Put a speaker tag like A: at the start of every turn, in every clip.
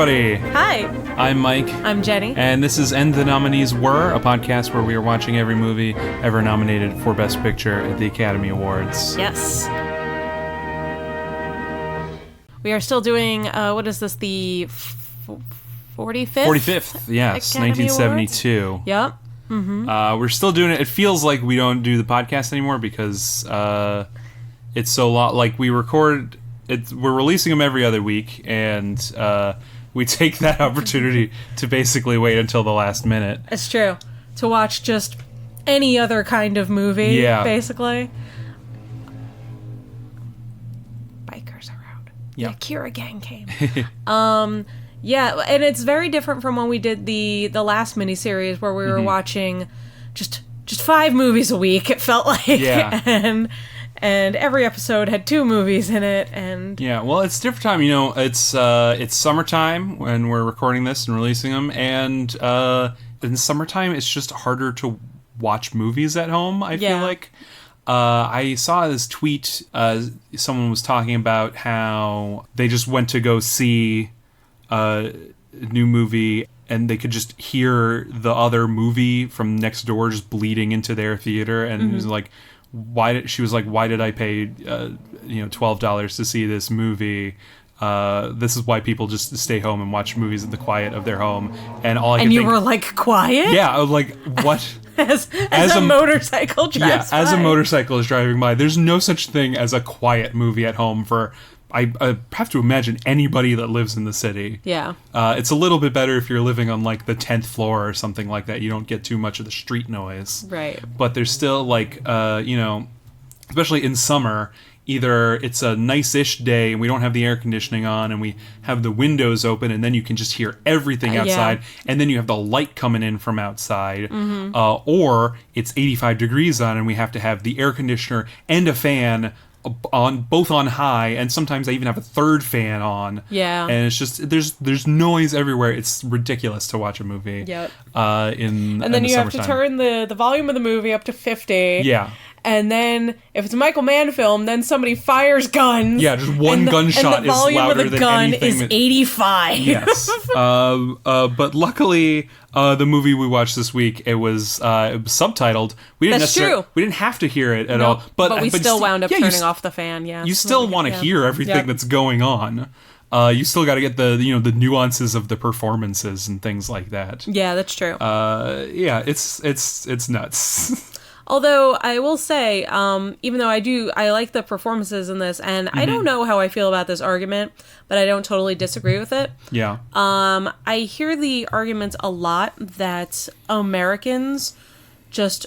A: everybody.
B: Hi.
A: I'm Mike.
B: I'm Jenny.
A: And this is And the Nominees Were, a podcast where we are watching every movie ever nominated for Best Picture at the Academy Awards.
B: Yes. We are still doing, what is this, the 45th?
A: 45th, yes,
B: Academy
A: 1972.
B: Awards? Yep. Mm-hmm.
A: We're still doing it. It feels like we don't do the podcast anymore because it's so long. Like, we record... We're releasing them every other week, and we take that opportunity to basically wait until the last minute.
B: It's true. To watch just any other kind of movie, basically. Bikers are out.
A: Yeah.
B: The Akira gang came. Yeah, and it's very different from when we did the last miniseries where we were watching just 5 movies a week, it felt like.
A: Yeah.
B: And every episode had 2 movies in it, and...
A: Yeah, well, it's a different time. You know, it's summertime when we're recording this and releasing them, and in summertime, it's just harder to watch movies at home, I feel like. I saw this tweet, someone was talking about how they just went to go see a new movie, and they could just hear the other movie from next door just bleeding into their theater, and it was like... why did I pay $12 to see this movie? This is why people just stay home and watch movies in the quiet of their home. And all I could think,
B: were like, quiet?
A: Yeah, I was like, what?
B: as a motorcycle drives by.
A: As a motorcycle is driving by. There's no such thing as a quiet movie at home for... I have to imagine anybody that lives in the city.
B: Yeah.
A: It's a little bit better if you're living on, like, the 10th floor or something like that. You don't get too much of the street noise.
B: Right.
A: But there's still, like, especially in summer, either it's a nice-ish day and we don't have the air conditioning on and we have the windows open and then you can just hear everything outside and then you have the light coming in from outside. Or it's 85 degrees on and we have to have the air conditioner and a fan both on high, and sometimes I even have a third fan on.
B: Yeah.
A: And it's just there's noise everywhere. It's ridiculous to watch a movie.
B: Yep.
A: And
B: then you have to turn the volume of the movie up to 50.
A: Yeah.
B: And then, if it's a Michael Mann film, then somebody fires guns.
A: Yeah, just one gunshot is louder than anything. And the volume of the gun
B: is 85.
A: Yes. But luckily, the movie we watched this week, it was subtitled.
B: That's true.
A: We didn't have to hear it at all.
B: But we still wound up turning off the fan, yeah.
A: You still want to hear everything that's going on. You still got to get the nuances of the performances and things like that.
B: Yeah, that's true.
A: Yeah, it's nuts.
B: Although I will say, even though I like the performances in this, and I don't know how I feel about this argument, but I don't totally disagree with it.
A: Yeah.
B: I hear the arguments a lot that Americans just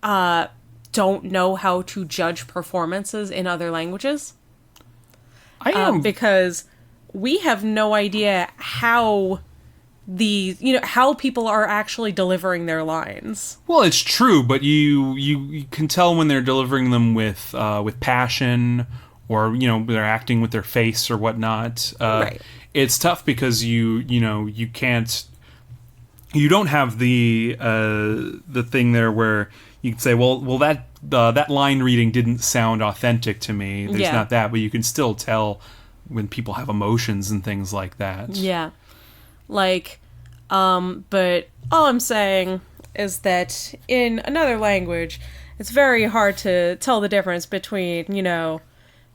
B: don't know how to judge performances in other languages. Because we have no idea how how people are actually delivering their lines.
A: Well, it's true, but you can tell when they're delivering them with passion, or they're acting with their face or whatnot.
B: Right.
A: It's tough because you don't have the thing there where you can say, well that line reading didn't sound authentic to me. There's not that, but you can still tell when people have emotions and things like that.
B: Yeah. Like, but all I'm saying is that in another language, it's very hard to tell the difference between,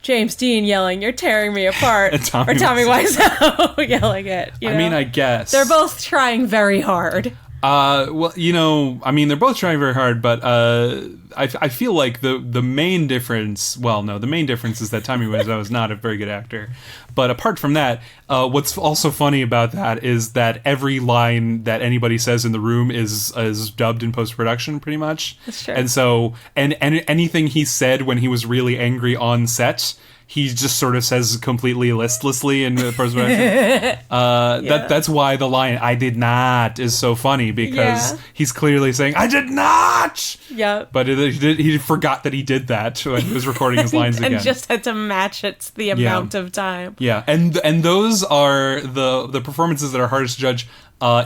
B: James Dean yelling, "You're tearing me apart," or Tommy Wiseau yelling it.
A: I mean, I guess.
B: They're both trying very hard.
A: Well, they're both trying very hard, but I feel like the main difference, the main difference is that Tommy Wiseau is not a very good actor. But apart from that, what's also funny about that is that every line that anybody says in the room is dubbed in post-production, pretty much.
B: That's true.
A: And so, and anything he said when he was really angry on set, he just sort of says completely listlessly in the post-production. That's why the line, "I did not," is so funny, because he's clearly saying, "I did not!" Yeah. But he forgot that he did that when he was recording his lines again.
B: And just had to match it the amount of time.
A: Yeah, and those are the performances that are hardest to judge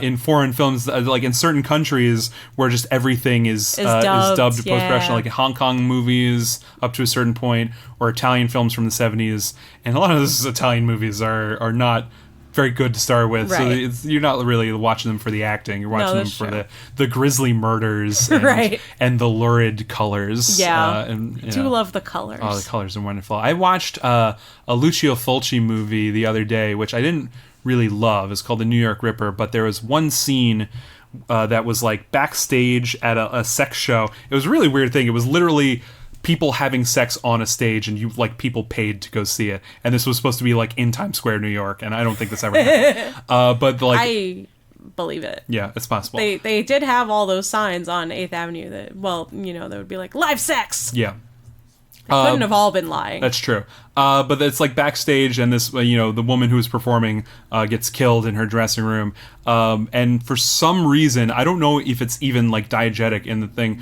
A: in foreign films, like in certain countries where just everything is dubbed post-production, like in Hong Kong movies up to a certain point, or Italian films from the 70s. And a lot of those Italian movies are not very good to start with.
B: Right.
A: So you're not really watching them for the acting. You're watching them for
B: true.
A: the grisly murders and,
B: Right.
A: and the lurid colors.
B: Yeah.
A: And,
B: I do love the colors.
A: Oh, the colors are wonderful. I watched a Lucio Fulci movie the other day, which I didn't really love. It's called The New York Ripper, but there was one scene that was like backstage at a sex show. It was a really weird thing. It was literally people having sex on a stage, and people paid to go see it. And this was supposed to be like in Times Square, New York, and I don't think this ever happened. But like,
B: I believe it.
A: Yeah, it's possible.
B: They did have all those signs on 8th Avenue that, well, that would be like live sex.
A: Yeah.
B: Couldn't have all been lying.
A: That's true. But it's like backstage, and this, the woman who is performing gets killed in her dressing room. And for some reason, I don't know if it's even like diegetic in the thing,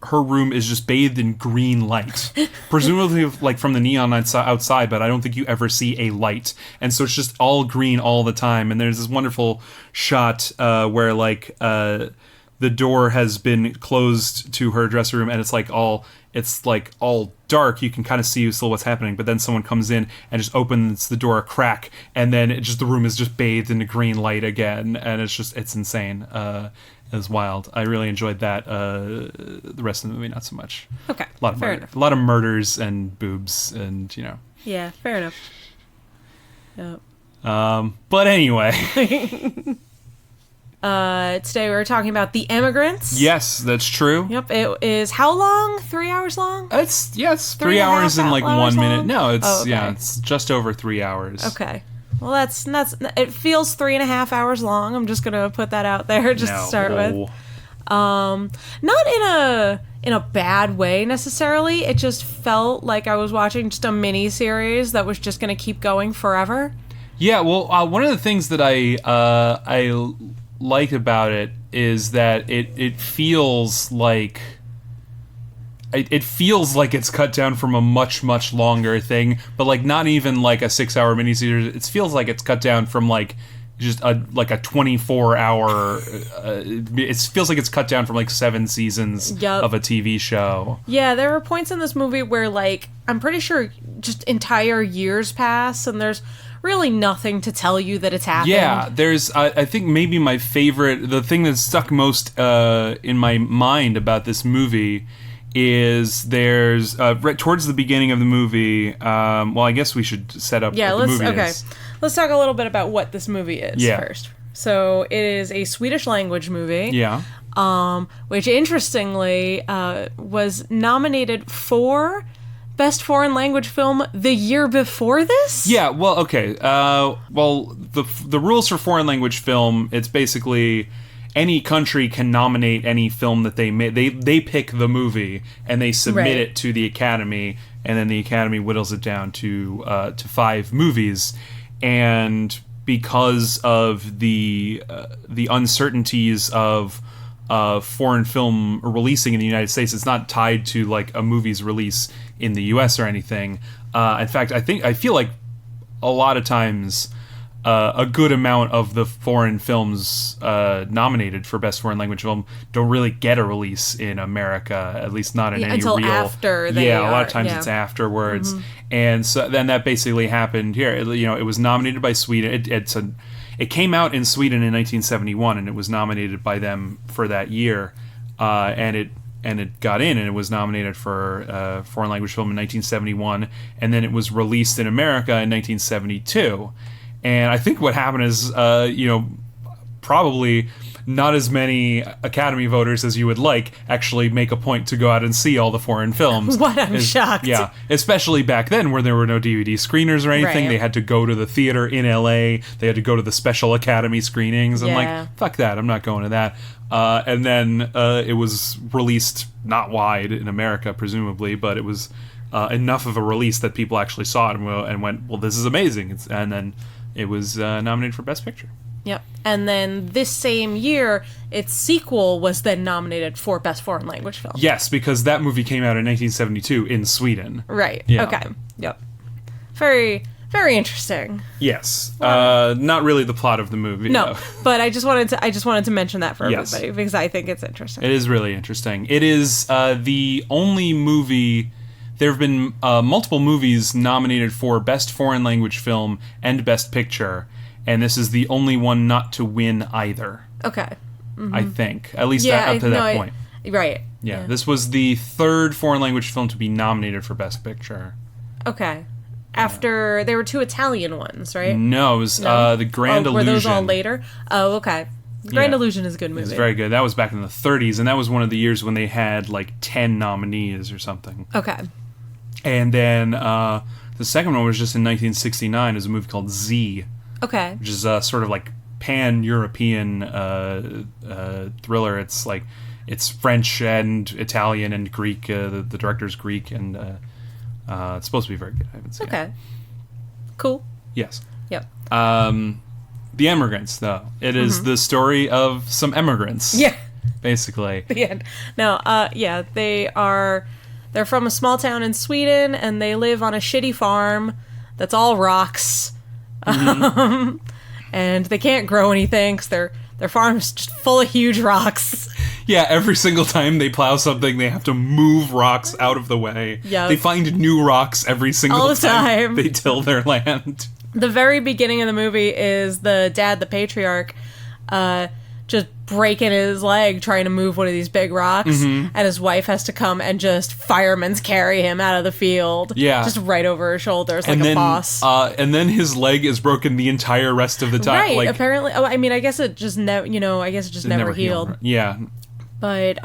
A: her room is just bathed in green light, presumably like from the neon outside, but I don't think you ever see a light. And so it's just all green all the time. And there's this wonderful shot where like the door has been closed to her dressing room, and it's like all dark. You can kind of see still what's happening, but then someone comes in and just opens the door a crack, and then the room is just bathed in the green light again, and it's insane. It's wild. I really enjoyed that. The rest of the movie, not so much.
B: Okay,
A: fair enough. A lot of murders and boobs, and
B: Yeah, fair enough. Yep.
A: But anyway.
B: Today we were talking about The Emigrants.
A: Yes, that's true.
B: Yep. It is how long? 3 hours long?
A: It's 3 hours and like 1 minute.
B: Long?
A: No, it's
B: okay.
A: It's just over 3 hours.
B: Okay. Well, that's it feels 3.5 hours long. I'm just gonna put that out there to start with. Not in a bad way necessarily. It just felt like I was watching just a mini series that was just gonna keep going forever.
A: Yeah. Well, one of the things that I like about it is that it feels like it's cut down from a much much longer thing, but like not even like a 6-hour miniseries. It feels like it's cut down from like just a 24-hour. It feels like it's cut down from like 7 seasons of a TV show. Yeah,
B: there were points in this movie where like I'm pretty sure just entire years pass and there's really nothing to tell you that it's happened.
A: Yeah, there's, I think maybe my favorite, the thing that stuck most in my mind about this movie is there's, right towards the beginning of the movie, well, I guess we should set up what the movie is.
B: Let's talk a little bit about what this movie is first. So it is a Swedish-language movie.
A: Yeah.
B: Which interestingly was nominated for Best Foreign Language Film the year before this?
A: Yeah, well, okay. Well, the rules for foreign language film, it's basically any country can nominate any film that they make. They pick the movie and they submit it to the Academy, and then the Academy whittles it down to 5 movies. And because of the uncertainties of foreign film releasing in the United States, it's not tied to like a movie's release in the US or anything. In fact, I feel like a lot of times a good amount of the foreign films nominated for Best Foreign Language Film don't really get a release in America, at least not in any
B: until
A: real.
B: After they
A: a lot of times it's afterwards, and so then that basically happened here. It was nominated by Sweden. It came out in Sweden in 1971, and it was nominated by them for that year, and it got in, and it was nominated for foreign language film in 1971, and then it was released in America in 1972. And I think what happened is, probably not as many Academy voters as you would like actually make a point to go out and see all the foreign films.
B: What? I'm shocked.
A: Yeah, especially back then where there were no DVD screeners or anything. Right. They had to go to the theater in LA. They had to go to the special Academy screenings. I'm like, fuck that. I'm not going to that. And then it was released not wide in America, presumably, but it was enough of a release that people actually saw it and went, well, this is amazing. And then it was nominated for Best Picture.
B: Yep. And then this same year, its sequel was then nominated for Best Foreign Language Film.
A: Yes, because that movie came out in 1972 in Sweden.
B: Right. Yeah. Okay. Yep. Very, very interesting.
A: Yes. Not really the plot of the movie.
B: No,
A: though.
B: But I just wanted to mention that for everybody because I think it's interesting.
A: It is really interesting. It is the only movie there have been multiple movies nominated for Best Foreign Language Film and Best Picture, and this is the only one not to win either.
B: Okay. Mm-hmm.
A: I think. At least up to that point.
B: Right.
A: Yeah, this was the third foreign language film to be nominated for Best Picture.
B: Okay. After, there were 2 Italian ones, right?
A: No, it was The Grand Illusion.
B: Were those all later? Oh, okay. The Grand Illusion is a good movie.
A: It was very good. That was back in the 30s, and that was one of the years when they had like 10 nominees or something.
B: Okay.
A: And then the second one was just in 1969. It was a movie called Z.
B: Okay.
A: Which is sort of like pan-European thriller. It's like, it's French and Italian and Greek. The director's Greek, and it's supposed to be very good. I haven't seen it.
B: Okay. Cool.
A: Yes.
B: Yep.
A: The Emigrants, though. It is the story of some immigrants.
B: Yeah.
A: Basically.
B: The end. No, they're from a small town in Sweden, and they live on a shitty farm that's all rocks. Mm-hmm. And they can't grow anything because their farm is just full of huge rocks.
A: Yeah, every single time they plow something, they have to move rocks out of the way.
B: Yep.
A: They find new rocks every single time they till their land.
B: The very beginning of the movie is the dad, the patriarch, just breaking his leg trying to move one of these big rocks, and his wife has to come and just fireman's carry him out of the field. Yeah. Just right over her shoulders like a boss.
A: And then his leg is broken the entire rest of the time.
B: Right,
A: like,
B: apparently. I mean, I guess it just never healed.
A: Yeah.
B: But,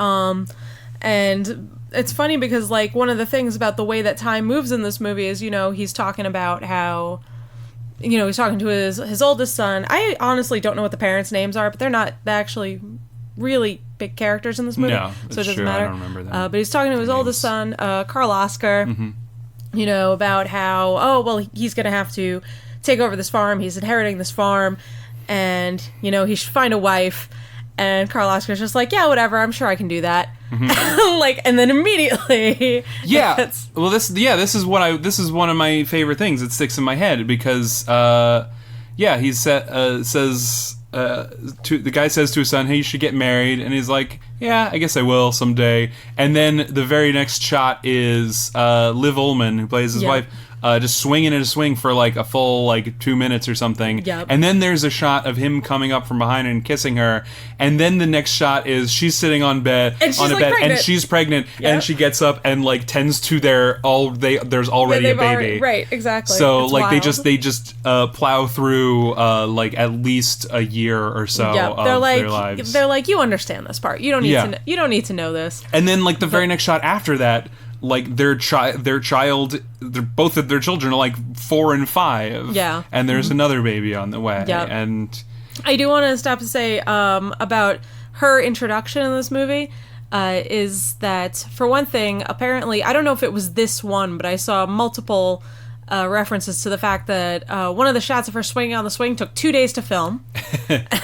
B: and it's funny because, like, one of the things about the way that time moves in this movie is, he's talking about how, he's talking to his oldest son. I honestly don't know what the parents' names are, but they're not actually really big characters in this movie.
A: No,
B: so it doesn't
A: true.
B: matter.
A: I don't remember that.
B: But he's talking to his oldest son, Carl Oscar, about how, he's going to have to take over this farm. He's inheriting this farm, and, he should find a wife. And Carl Oscar's just like, yeah, whatever, I'm sure I can do that. And then immediately,
A: this is one of my favorite things. It sticks in my head because, he says the guy says to his son, "Hey, you should get married," and he's like, "Yeah, I guess I will someday." And then the very next shot is Liv Ullmann, who plays his wife, just swinging in a swing for like a full 2 minutes or something.
B: Yep.
A: And then there's a shot of him coming up from behind and kissing her. And then the next shot is she's sitting on bed and she's pregnant,
B: yep.
A: and she gets up and tends to there's already a baby.
B: Right, exactly.
A: So
B: it's
A: wild.
B: wild.
A: they just plow through at least a year or so of their lives.
B: They're like, you understand this part. You don't need to know this.
A: And then the very next shot after that, both of their children are 4 and 5.
B: Yeah.
A: And there's another baby on the way.
B: Yep.
A: And
B: I do want to stop to say about her introduction in this movie is that, for one thing, apparently, I don't know if it was this one, but I saw multiple references to the fact that one of the shots of her swinging on the swing took 2 days to film.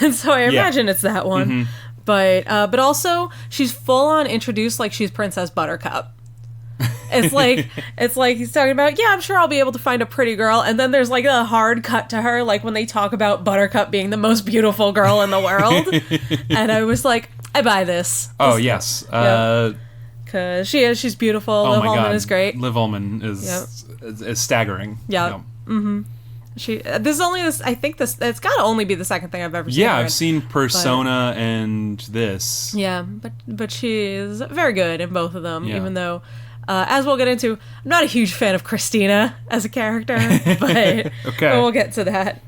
B: And so I imagine it's that one. Mm-hmm. But also, she's full on introduced like she's Princess Buttercup. It's like he's talking about, yeah, I'm sure I'll be able to find a pretty girl, and then there's a hard cut to her, when they talk about Buttercup being the most beautiful girl in the world, and I was like, I buy this.
A: Oh yes,
B: because she's beautiful. Liv Ullmann is great.
A: Liv Ullmann is staggering.
B: Yeah. Yep. Mm-hmm. I think it's got to only be the second thing I've ever seen.
A: Yeah, I've seen Persona and this.
B: Yeah, but she is very good in both of them, even though. As we'll get into, I'm not a huge fan of Christina as a character, but we'll get to that.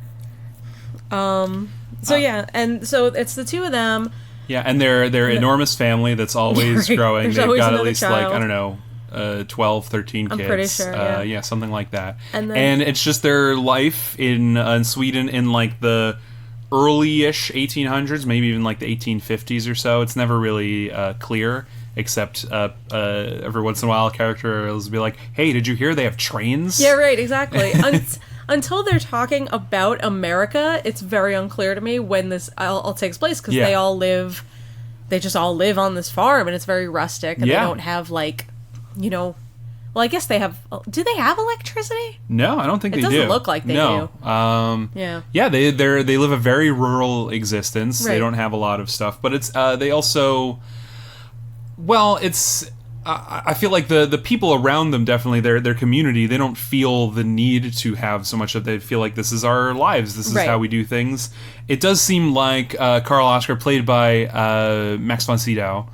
B: And so it's the two of them.
A: Yeah, and their enormous family that's always growing. They've got at least child. 12, 13 kids.
B: I'm pretty sure,
A: yeah, something like that. And it's just their life in Sweden in the early-ish 1800s, maybe even the 1850s or so. It's never really clear. Except every once in a while, a character will be like, "Hey, did you hear they have trains?"
B: Yeah, right, exactly. Until they're talking about America, it's very unclear to me when this all takes place, because they just all live on this farm, and it's very rustic, and they don't have well, I guess they have. Do they have electricity?
A: No, I don't think they do. It
B: doesn't look like they do.
A: Yeah, they live a very rural existence. Right. They don't have a lot of stuff, but it's they also. Well, it's I feel like the people around them, definitely their community, they don't feel the need to have so much of. They feel like this is our lives. This is
B: Right.
A: how we do things. It does seem like Carl Oscar, played by Max von Sydow,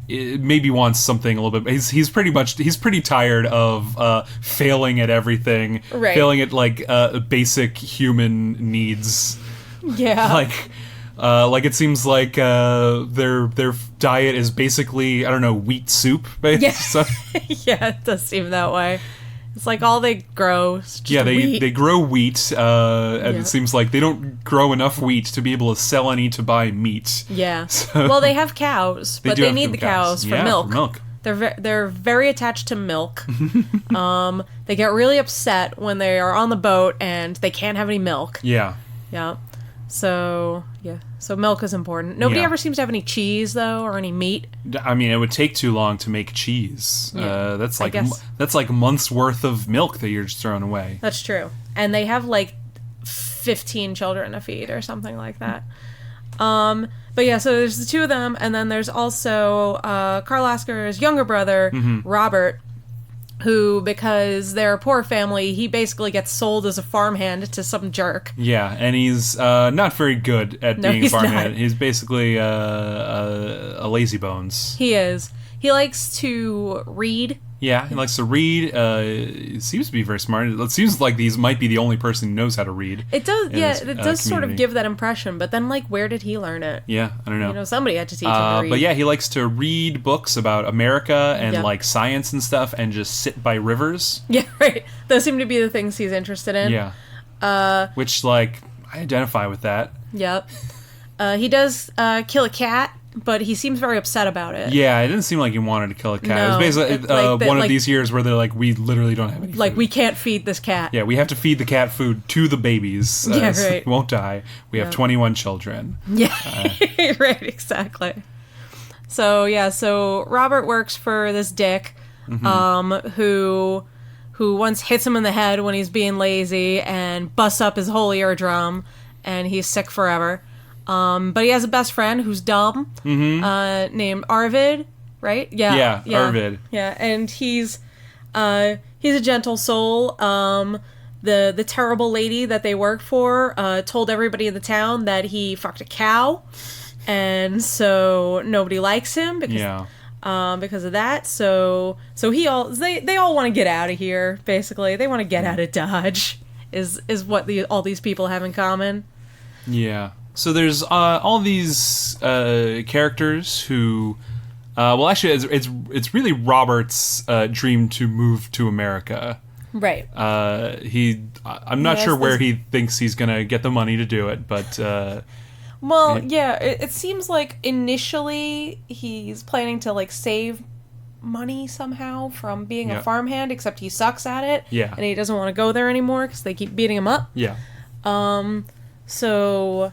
A: maybe wants something a little bit. He's pretty tired of failing at everything,
B: Right.
A: failing at like basic human needs.
B: Yeah.
A: Like it seems like their diet is basically, I don't know, wheat soup.
B: Yeah.
A: So,
B: Yeah, it does seem that way. It's like all they grow is just wheat.
A: they grow wheat, and
B: Yeah.
A: it seems like they don't grow enough wheat to be able to sell any to buy meat.
B: Yeah.
A: So-
B: Well, they have cows, but
A: do
B: they
A: have
B: need
A: some
B: the cows for
A: Yeah,
B: milk.
A: For milk.
B: They're very attached to milk. They get really upset when they are on the boat and they can't have any milk.
A: Yeah.
B: Yeah. So, yeah. So milk is important. Nobody
A: Yeah.
B: ever seems to have any cheese, though, or any meat.
A: I mean, it would take too long to make cheese.
B: Yeah,
A: That's
B: I
A: like
B: guess.
A: that's like months worth of milk that you're just throwing away.
B: That's true. And they have, like, 15 children to feed or something like that. But yeah, so there's the two of them, and then there's also Carl Oscar's younger brother, Robert, who, because they're a poor family, he basically gets sold as a farmhand to some jerk.
A: Yeah, and he's not very good at
B: No,
A: being a
B: he's
A: farmhand.
B: not.
A: He's basically a lazy bones.
B: He is. He likes to read.
A: Yeah, he likes to read. He seems to be very smart. It seems like he might be the only person who knows how to read.
B: It does,
A: in
B: yeah,
A: his,
B: it does sort of
A: community.
B: give that impression, but then, like, where did he learn it?
A: Yeah, I don't know.
B: You know, somebody had to teach him to read.
A: But yeah, he likes to read books about America and
B: Yep.
A: like science and stuff, and just sit by rivers.
B: Yeah, right. Those seem to be the things he's interested in.
A: Yeah. Which, like, I identify with that.
B: Yep. He does kill a cat, but he seems very upset about it.
A: Yeah, it didn't seem like he wanted to kill a cat.
B: No,
A: it was basically
B: it- like that-
A: one of
B: like-
A: these years where they're like, we literally don't have any
B: Like,
A: food.
B: we can't feed this cat.
A: Yeah, we have to feed the cat food to the babies.
B: Yeah,
A: so
B: right.
A: it won't die. We have
B: Yeah.
A: 21 children.
B: Yeah, right, exactly. So, yeah, so Robert works for this dick, who once hits him in the head when he's being lazy and busts up his whole eardrum, and he's sick forever. But he has a best friend who's dumb, named Arvid, right?
A: Yeah, Arvid.
B: Yeah, and he's a gentle soul. The terrible lady that they work for told everybody in the town that he fucked a cow, and so nobody likes him because because of that. So they all want to get out of here. Basically, they want to get out of Dodge. Is what all these people have in common.
A: Yeah. So there's all these characters who, well, actually, it's really Robert's dream to move to America.
B: Right.
A: I'm not
B: Yes,
A: sure where
B: this-
A: he thinks he's gonna get the money to do it, but
B: Well, yeah, it seems like initially he's planning to, like, save money somehow from being
A: Yeah.
B: a farmhand, except he sucks at it.
A: Yeah.
B: And he doesn't want to go there anymore because they keep beating him up.
A: yeah,
B: So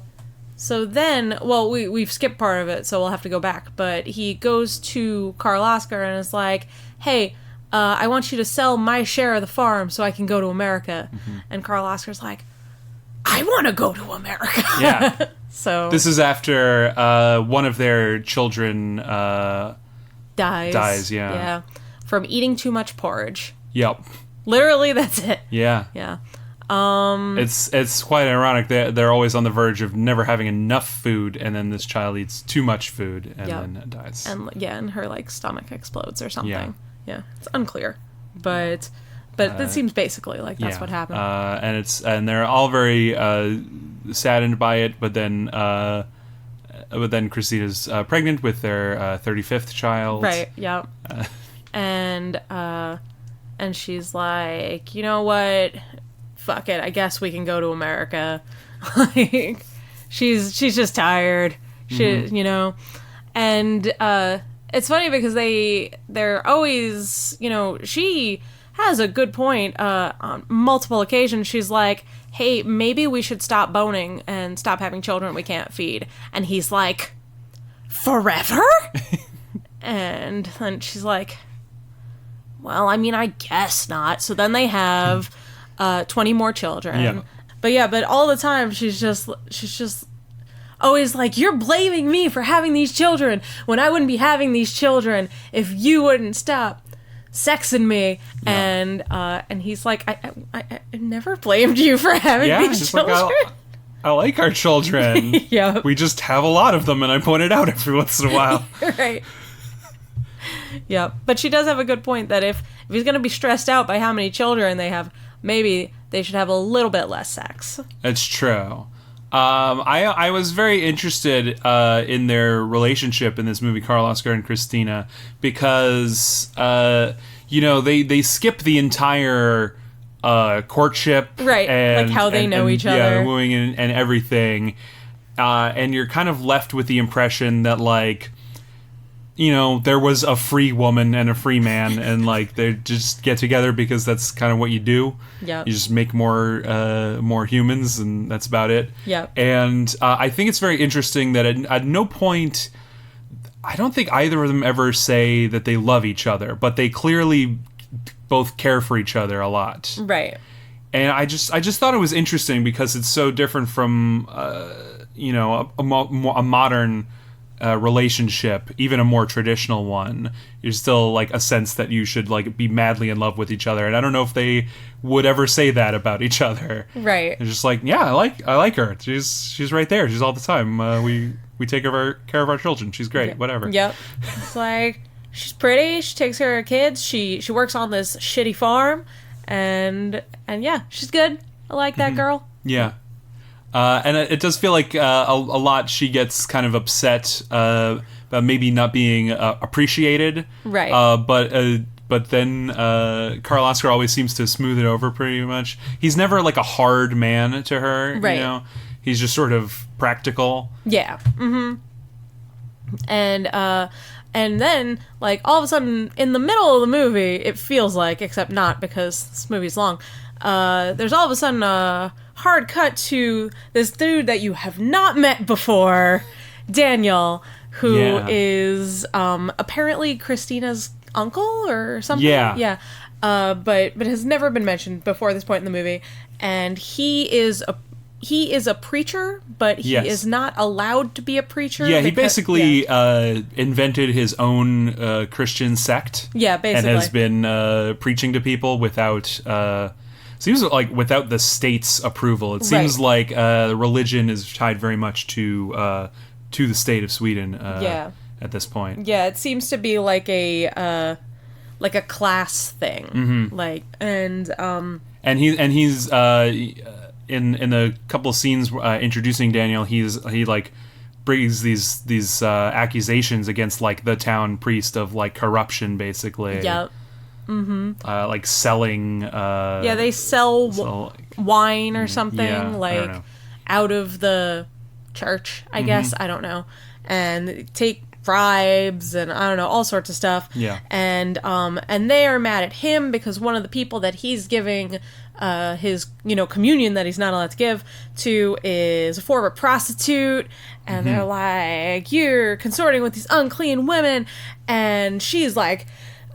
B: then, well, we've skipped part of it, so we'll have to go back. But he goes to Carl Oscar and is like, hey, I want you to sell my share of the farm so I can go to America. And Carl Oscar's like, I want to go to America.
A: yeah.
B: So
A: This is after one of their children.
B: dies.
A: yeah.
B: Yeah. From eating too much porridge.
A: Yep.
B: Literally, that's it.
A: Yeah.
B: Yeah.
A: It's quite ironic. They're always on the verge of never having enough food, and then this child eats too much food and
B: Yep.
A: then dies.
B: And her, like, stomach explodes or something.
A: Yeah.
B: Yeah. It's unclear. But that seems basically like that's what happened.
A: And they're all very saddened by it, but then Christina's pregnant with their 35th child.
B: Right, yeah. And she's like, you know what? Fuck it. I guess we can go to America. Like, she's just tired. You know. And it's funny because they're always, you know, she has a good point on multiple occasions. She's like, hey, maybe we should stop boning and stop having children we can't feed. And he's like, forever? And then she's like, well, I mean, I guess not. So then they have 20 more children.
A: Yeah.
B: But all the time she's just always like, you're blaming me for having these children when I wouldn't be having these children if you wouldn't stop sexing me. Yeah. And he's like, I never blamed you for having these children.
A: Like, I like our children.
B: Yeah.
A: We just have a lot of them, and I point it out every once in a while.
B: Right. Yeah. But she does have a good point that if he's going to be stressed out by how many children they have, maybe they should have a little bit less sex.
A: It's true. I was very interested in their relationship in this movie, Karl Oskar and Christina, because they skip the entire courtship,
B: right?
A: And,
B: like how they know each other,
A: yeah, wooing and everything, and you're kind of left with the impression that like, there was a free woman and a free man, and like they just get together because that's kind of what you do.
B: Yeah,
A: you just make more humans, and that's about it.
B: Yeah,
A: and I think it's very interesting that at no point, I don't think either of them ever say that they love each other, but they clearly both care for each other a lot.
B: Right.
A: And I just thought it was interesting because it's so different from a modern relationship, even a more traditional one. There's still like a sense that you should like be madly in love with each other, and I don't know if they would ever say that about each other.
B: Right.
A: It's just like, yeah, I like her. She's right there. She's all the time. We take care of our children. She's great. Whatever.
B: Yep. It's like, she's pretty. She takes care of her kids. She works on this shitty farm, and yeah, she's good. I like that girl.
A: Yeah. And it does feel like a lot she gets kind of upset about maybe not being appreciated.
B: Right.
A: But then Karl Oskar always seems to smooth it over pretty much. He's never like a hard man to her.
B: Right.
A: He's just sort of practical.
B: Yeah. Mm-hmm. And then, like, all of a sudden, in the middle of the movie, it feels like, except not because this movie's long, there's all of a sudden a hard cut to this dude that you have not met before, Daniel, who is apparently Christina's uncle or something.
A: Yeah.
B: Yeah. But has never been mentioned before this point in the movie. And he is a preacher, but he is not allowed to be a preacher.
A: Yeah, he basically invented his own Christian sect.
B: Yeah, basically.
A: And has been preaching to people without seems like without the state's approval. It seems like religion is tied very much to the state of Sweden at this point. Yeah,
B: it seems to be like a class thing.
A: Mm-hmm.
B: Like
A: and he's in the couple of scenes introducing Daniel, he like brings these accusations against like the town priest of like corruption, basically.
B: Yep. Mm-hmm.
A: Like selling.
B: They sell wine or something like out of the church. I guess I don't know, and take bribes and I don't know, all sorts of stuff.
A: Yeah.
B: And they are mad at him because one of the people that he's giving his communion that he's not allowed to give to is a former prostitute, and they're like, you're consorting with these unclean women, and she's like,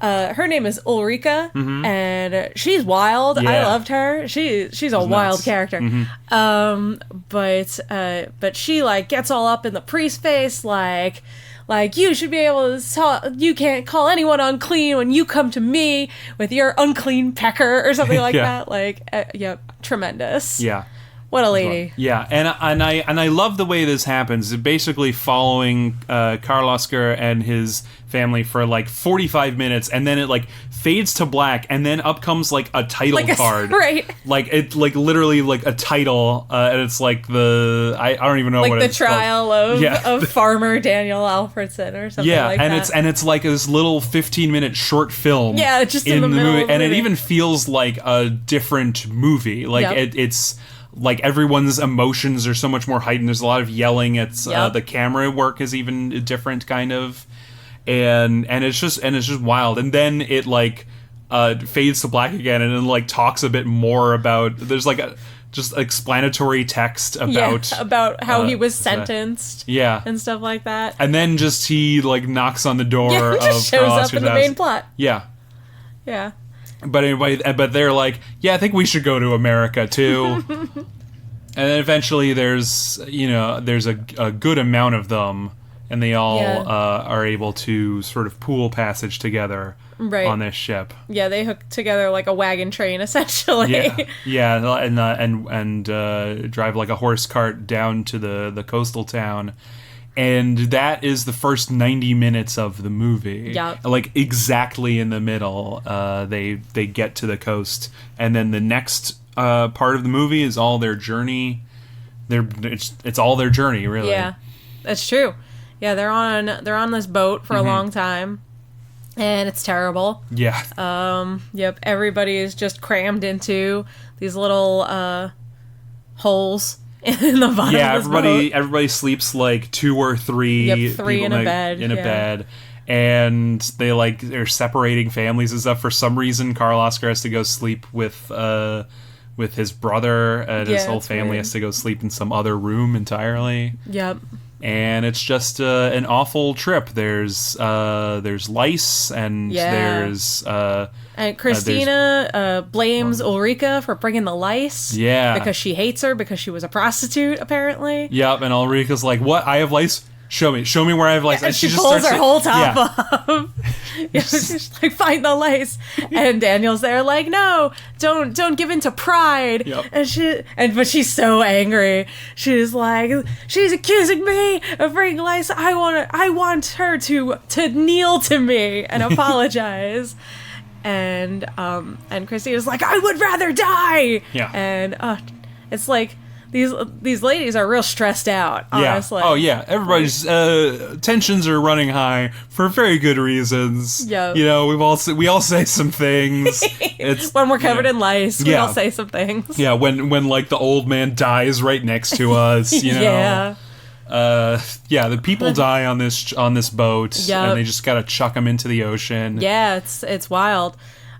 B: her name is Ulrika, and she's wild. I loved her. She's a wild character. But she like gets all up in the priest's face, like you should be able to talk, you can't call anyone unclean when you come to me with your unclean pecker or something like that. Like, tremendous.
A: Yeah.
B: What a lady.
A: Yeah, and I love the way this happens. It's basically following Karl Oskar and his family for like 45 minutes, and then it like fades to black, and then up comes like a title card.
B: Right.
A: Like it like literally like a title, and it's like I don't even know
B: like
A: what
B: it's called. Like the trial of farmer Daniel Alfredson or something like that.
A: And it's like this little 15-minute short film.
B: Yeah, just in the middle
A: movie,
B: of the
A: and
B: movie.
A: It even feels like a different movie. Like it's like everyone's emotions are so much more heightened. There's a lot of yelling. It's the camera work is even different, kind of, and it's just wild. And then it like fades to black again, and then like talks a bit more about. There's like a just explanatory text about
B: how he was sentenced, and stuff like that.
A: And then just he like knocks on the door
B: of just shows up in the main plot.
A: Yeah.
B: Yeah.
A: But anyway, but they're like, yeah, I think we should go to America too. And then eventually there's a good amount of them, and they all are able to sort of pool passage together on this ship.
B: Yeah, they hook together like a wagon train, essentially.
A: And drive like a horse cart down to the coastal town. And that is the first 90 minutes of the movie.
B: Yeah.
A: Like, exactly in the middle, they get to the coast. And then the next part of the movie is all their journey. It's all their journey, really.
B: Yeah, that's true. Yeah, they're on this boat for a long time. And it's terrible.
A: Yeah.
B: Yep, everybody is just crammed into these little holes in the bottom of this boat.
A: Everybody sleeps like 2 or 3
B: three in a bed.
A: Bed. And they're separating families and stuff. For some reason, Carl Oscar has to go sleep with his brother, and his whole family has to go sleep in some other room entirely.
B: Yep.
A: And it's just an awful trip. There's lice, and there's
B: and Christina blames Ulrika for bringing the lice.
A: Yeah,
B: because she hates her because she was a prostitute, apparently.
A: Yep, and Ulrika's like, "What? I have lice? Show me where I have lice."
B: Yeah,
A: and
B: she just pulls her whole top off. She's like, "Find the lice," and Daniel's there like, "No, don't give in to pride."
A: Yep.
B: But she's so angry. She's like, "She's accusing me of bringing lice. I want her to kneel to me and apologize." and Christina's like, "I would rather die."
A: Yeah.
B: And it's like, These ladies are real stressed out, honestly.
A: Yeah. Oh, yeah. Everybody's tensions are running high for very good reasons.
B: Yeah.
A: We all say some things. It's
B: when we're covered in lice, we all say some things.
A: Yeah. When like the old man dies right next to us.
B: Yeah.
A: The people die on this boat, and they just gotta chuck them into the ocean.
B: Yeah, it's wild.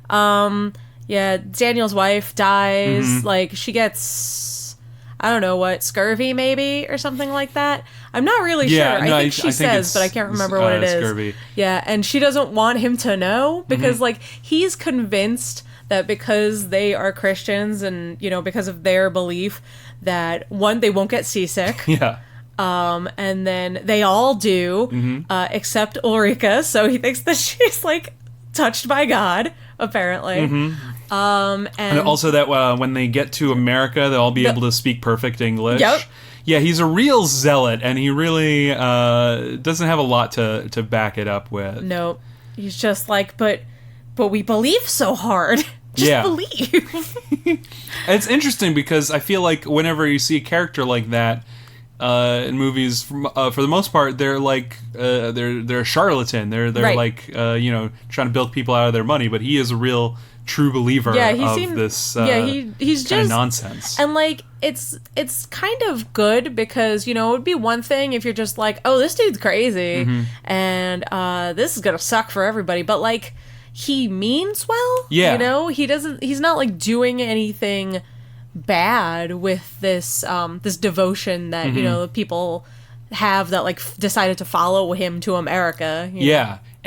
B: Daniel's wife dies.
A: Mm-hmm.
B: Like, she gets, I don't know what, scurvy maybe or something like that. I'm not really sure. I think she says, but I can't remember what it is.
A: Scurvy.
B: Yeah, and she doesn't want him to know because like, he's convinced that because they are Christians and because of their belief that, one, they won't get seasick.
A: Yeah.
B: And then they all do, except Ulrika. So he thinks that she's like touched by God, apparently. And
A: also that when they get to America, they'll all be able to speak perfect English.
B: Yep.
A: Yeah, he's a real zealot, and he really doesn't have a lot to back it up with.
B: No, he's just like, but we believe so hard. Just believe.
A: It's interesting because I feel like whenever you see a character like that in movies, for the most part, they're like they're a charlatan. They're right. Like trying to bilk people out of their money. But he is a real true believer of this
B: he's
A: kind
B: just
A: of nonsense.
B: And like, it's kind of good because it would be one thing if you're just like, oh, this dude's crazy and this is gonna suck for everybody, but like, he means well. He's not like doing anything bad with this this devotion that the people have that like decided to follow him to America.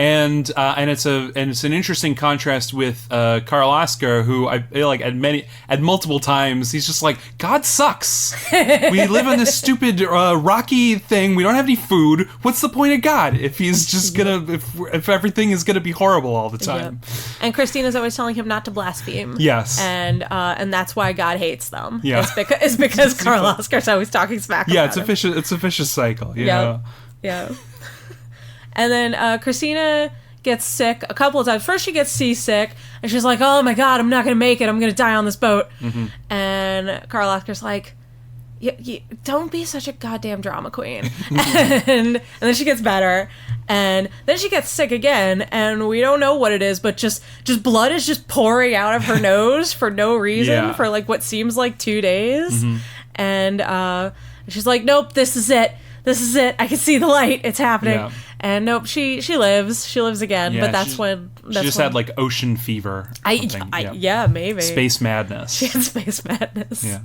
A: And it's an interesting contrast with Carl Oscar, who I feel like at multiple times he's just like, God sucks. We live in this stupid rocky thing. We don't have any food. What's the point of God if he's just gonna if everything is gonna be horrible all the time?
B: Yep. And Christina's always telling him not to blaspheme.
A: Yes.
B: And that's why God hates them.
A: Yeah.
B: It's because Carl Oscar's always talking smack.
A: Yeah,
B: about
A: it's a vicious cycle.
B: Yeah. And then Christina gets sick a couple of times. First she gets seasick, and she's like, oh my God, I'm not going to make it. I'm going to die on this boat. And Carl Oscar's like, don't be such a goddamn drama queen. and then she gets better. And then she gets sick again, and we don't know what it is, but just blood is just pouring out of her nose for no reason for like what seems like 2 days. And she's like, nope, this is it. I can see the light. It's happening. Yeah. And nope, she lives. She lives again. Yeah, but
A: she just had like ocean fever.
B: Maybe.
A: Space madness.
B: She had space madness.
A: Yeah.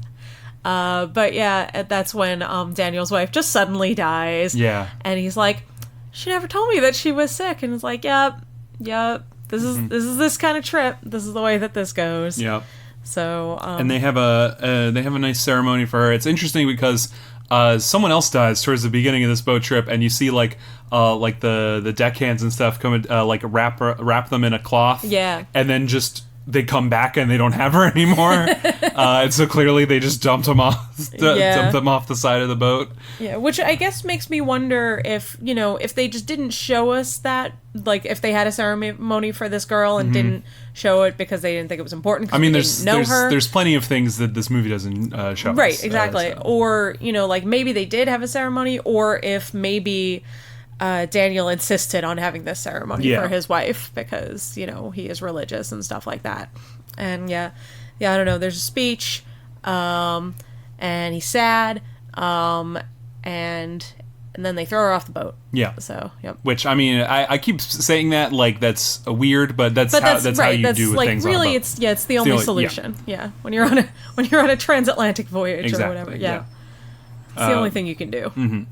B: But yeah, that's when Daniel's wife just suddenly dies.
A: Yeah.
B: And he's like, she never told me that she was sick. And it's like, yep. This is this kind of trip. This is the way that this goes.
A: Yep.
B: So
A: and they have a nice ceremony for her. It's interesting because someone else dies towards the beginning of this boat trip, and you see like the deckhands and stuff come like wrap them in a cloth, and then just they come back and they don't have her anymore, and so clearly they just dumped them off the side of the boat.
B: Yeah, which I guess makes me wonder if if they just didn't show us that, like if they had a ceremony for this girl and didn't show it because they didn't think it was important. I mean,
A: there's plenty of things that this movie doesn't show.
B: Right,
A: us,
B: exactly.
A: So.
B: Or like maybe they did have a ceremony, or if maybe Daniel insisted on having this ceremony for his wife because he is religious and stuff like that. And yeah, I don't know. There's a speech, and he's sad, and then they throw her off the boat. Yeah. So yep.
A: Which I mean, I keep saying that like that's weird, but that's how you do
B: like,
A: things.
B: Really, it's the only solution. Yeah. When you're on a transatlantic voyage or whatever. Yeah. It's the only thing you can do. Mm-hmm.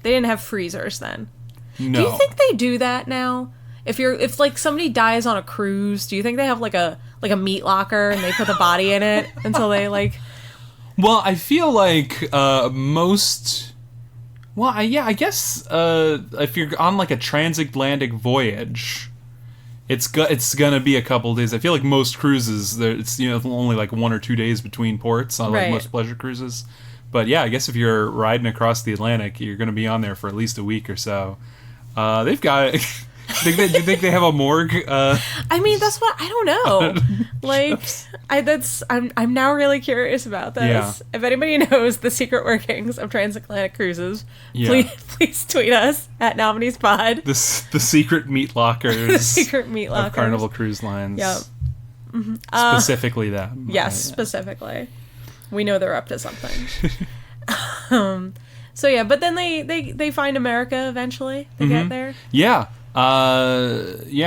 B: They didn't have freezers then. No. Do you think they do that now? If like somebody dies on a cruise, do you think they have like a meat locker and they put the body in it until they like?
A: Well, I feel like most. Well, I guess if you're on like a transatlantic voyage, it's gonna be a couple days. I feel like most cruises, it's only like 1 or 2 days between ports on like most pleasure cruises. But yeah, I guess if you're riding across the Atlantic, you're gonna be on there for at least a week or so. They've got. Do you think they have a morgue?
B: I mean, that's what I don't know. Like, I'm now really curious about this. Yeah. If anybody knows the secret workings of transatlantic cruises, please tweet us at NomineesPod.
A: The secret meat lockers.
B: The secret meat lockers
A: of Carnival Cruise Lines.
B: Yep.
A: Mm-hmm. Specifically them.
B: Yes, specifically. We know they're up to something. So yeah, but then they find America eventually. They get there.
A: Yeah.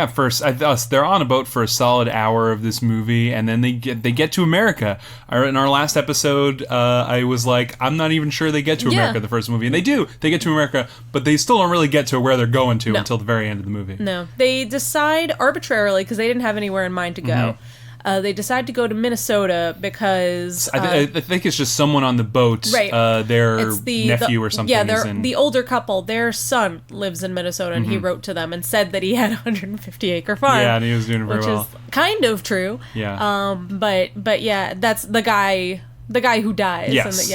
A: First they're on a boat for a solid hour of this movie, and then they get to America. In our last episode, I was like, I'm not even sure they get to America the first movie, and they get to America, but they still don't really get to where they're going to until the very end of the movie.
B: No, they decide arbitrarily because they didn't have anywhere in mind to go. Mm-hmm. They decide to go to Minnesota because...
A: I think it's just someone on the boat, their nephew or something.
B: Yeah, the older couple, their son lives in Minnesota, and he wrote to them and said that he had a 150-acre farm.
A: Yeah, and he was doing very well.
B: Which is kind of true.
A: Yeah.
B: But yeah, that's the guy who dies.
A: Yes.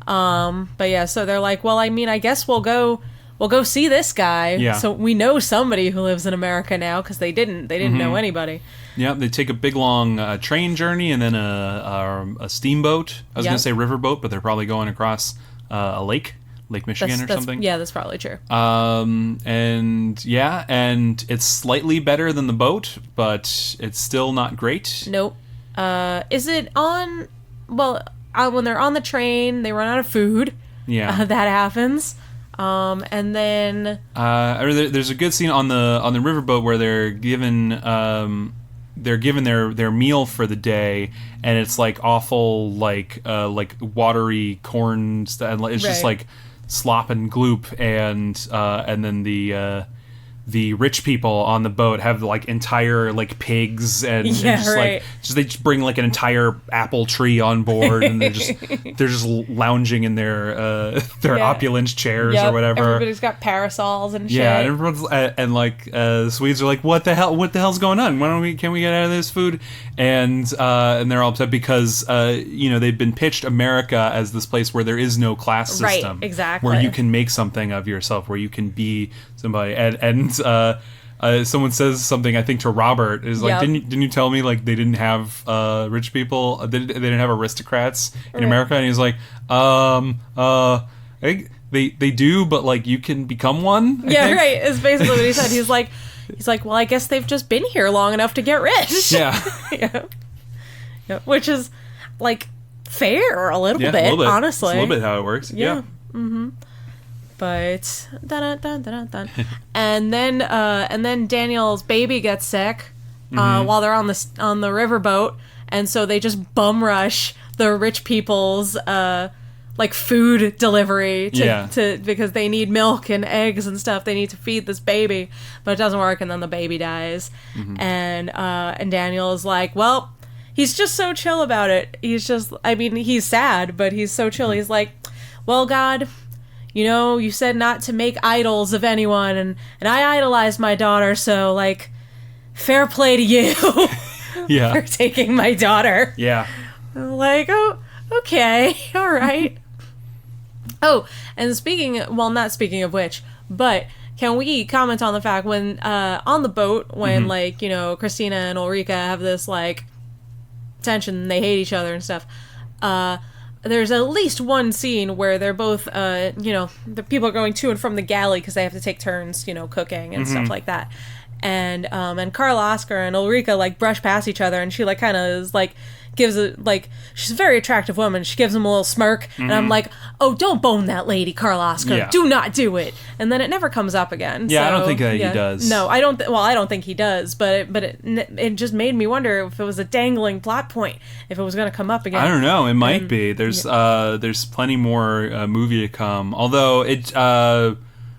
B: But yeah, so they're like, well, I mean, I guess we'll go see this guy. Yeah. So we know somebody who lives in America now because they didn't know anybody.
A: Yeah, they take a big long train journey and then a steamboat. I was going to say riverboat, but they're probably going across a Lake Michigan or something.
B: Yeah, that's probably true.
A: And it's slightly better than the boat, but it's still not great.
B: Nope. Is it on? Well, when they're on the train, they run out of food.
A: Yeah,
B: that happens. And then
A: there's a good scene on the riverboat where they're given their meal for the day, and it's like awful like watery corn stuff. It's just like slop and gloop, and then the rich people on the boat have like entire like pigs and they just bring like an entire apple tree on board, and they're just lounging in their opulent chairs or whatever.
B: Everybody's got parasols and shit.
A: Yeah, and everyone's the Swedes are like, what the hell's going on? Can we get out of this food? And they're all upset because they've been pitched America as this place where there is no class system,
B: right? Exactly,
A: where you can make something of yourself, where you can be somebody, and someone says something, I think, to Robert, is like, didn't you tell me like they didn't have rich people, they didn't have aristocrats in America? And he's like, they do, but like you can become one. I think.
B: Right. Is basically what he said. He's like, well, I guess they've just been here long enough to get rich.
A: Yeah.
B: Yeah. Which is like fair a little bit, honestly.
A: It's a little bit how it works. Yeah.
B: Mm-hmm. But and then Daniel's baby gets sick while they're on the riverboat, and so they just bum rush the rich people's like food delivery to because they need milk and eggs and stuff. They need to feed this baby, but it doesn't work, and then the baby dies. And Daniel is like, well, he's just so chill about it. He's just, I mean, he's sad, but he's so chill. He's like, well, God, you know, you said not to make idols of anyone, and I idolized my daughter, so, like, fair play to you for taking my daughter.
A: Yeah.
B: I'm like, oh, okay, all right. Oh, and not speaking of which, but can we comment on the fact when, on the boat, when, like, you know, Christina and Ulrika have this, like, tension, they hate each other and stuff, there's at least one scene where they're both, you know, the people are going to and from the galley because they have to take turns, you know, cooking and stuff like that. And Carl Oscar and Ulrika, like, brush past each other, and she, like, kind of is, like, gives a, like, she's a very attractive woman. She gives him a little smirk, and I'm like, oh, don't bone that lady, Carl Oscar. Yeah. Do not do it. And then it never comes up again.
A: Yeah,
B: so,
A: I don't think he does.
B: No, I don't. I don't think he does. But it just made me wonder if it was a dangling plot point, if it was going to come up again.
A: I don't know. It might be. There's plenty more movie to come. Although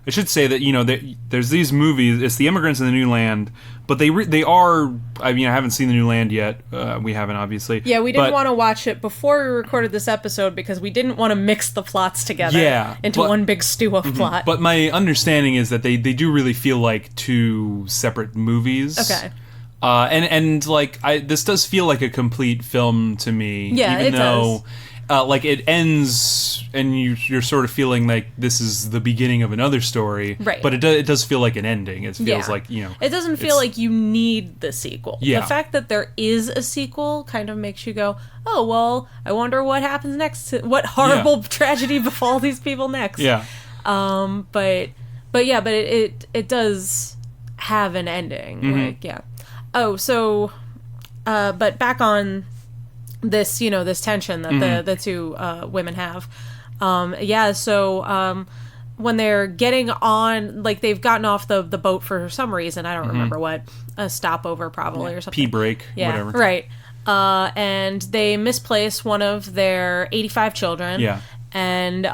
A: I should say that, you know, there's these movies. It's The Immigrants in the New Land, but they are. I mean, I haven't seen The New Land yet. We haven't, obviously.
B: Yeah, we didn't want to watch it before we recorded this episode because we didn't want to mix the plots together into one big stew of plot.
A: But my understanding is that they do really feel like two separate movies.
B: Okay.
A: And like this does feel like a complete film to me.
B: Yeah,
A: even
B: it
A: though,
B: does.
A: Like it ends, and you're sort of feeling like this is the beginning of another story,
B: right?
A: But it does feel like an ending. It feels like, you know,
B: it doesn't feel like you need the sequel.
A: Yeah.
B: The fact that there is a sequel kind of makes you go, oh well, I wonder what happens next. What horrible tragedy befall these people next?
A: Yeah.
B: But it does have an ending. Like, yeah. Oh, so, but back on this, you know, this tension that the two women have. So when they're getting on, like, they've gotten off the boat for some reason, I don't remember what, a stopover probably or something.
A: Pee break, whatever.
B: Right. And they misplace one of their 85 children.
A: Yeah.
B: And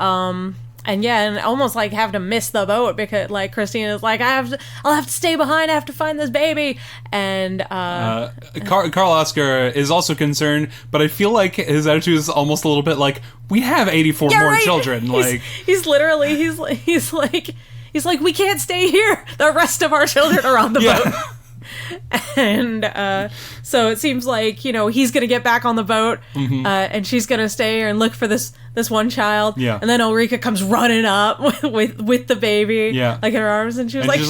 B: almost like have to miss the boat because, like, Christina's like, I'll have to stay behind. I have to find this baby. And
A: Carl Oscar is also concerned, but I feel like his attitude is almost a little bit like, we have 84 more children.
B: He's literally he's like, we can't stay here. The rest of our children are on the boat. And so it seems like, you know, he's gonna get back on the boat, and she's gonna stay here and look for this one child.
A: Yeah.
B: And then Ulrika comes running up with the baby, like in her arms, and she's like,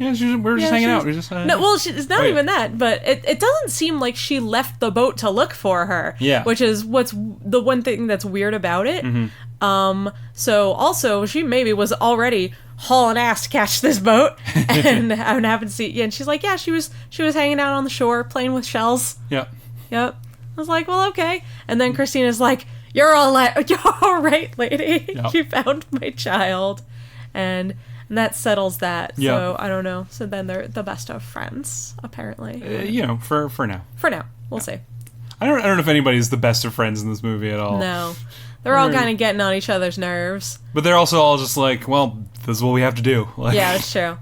B: we're just hanging out. No, well, it's not even that, but it doesn't seem like she left the boat to look for her.
A: Yeah.
B: Which is what's the one thing that's weird about it. So also she maybe was already hauling ass to catch this boat, and I happened to see. Yeah, and she's like, yeah, she was hanging out on the shore playing with shells.
A: Yep.
B: I was like, well, okay. And then Christina's like, you're all right, lady. Yep. You found my child, and that settles that. Yep. So I don't know. So then they're the best of friends, apparently.
A: You know, for now.
B: For now, we'll see.
A: I don't know if anybody's the best of friends in this movie at all.
B: No. They're all kind of getting on each other's nerves.
A: But they're also all just like, well, this is what we have to do. Like,
B: yeah, that's true.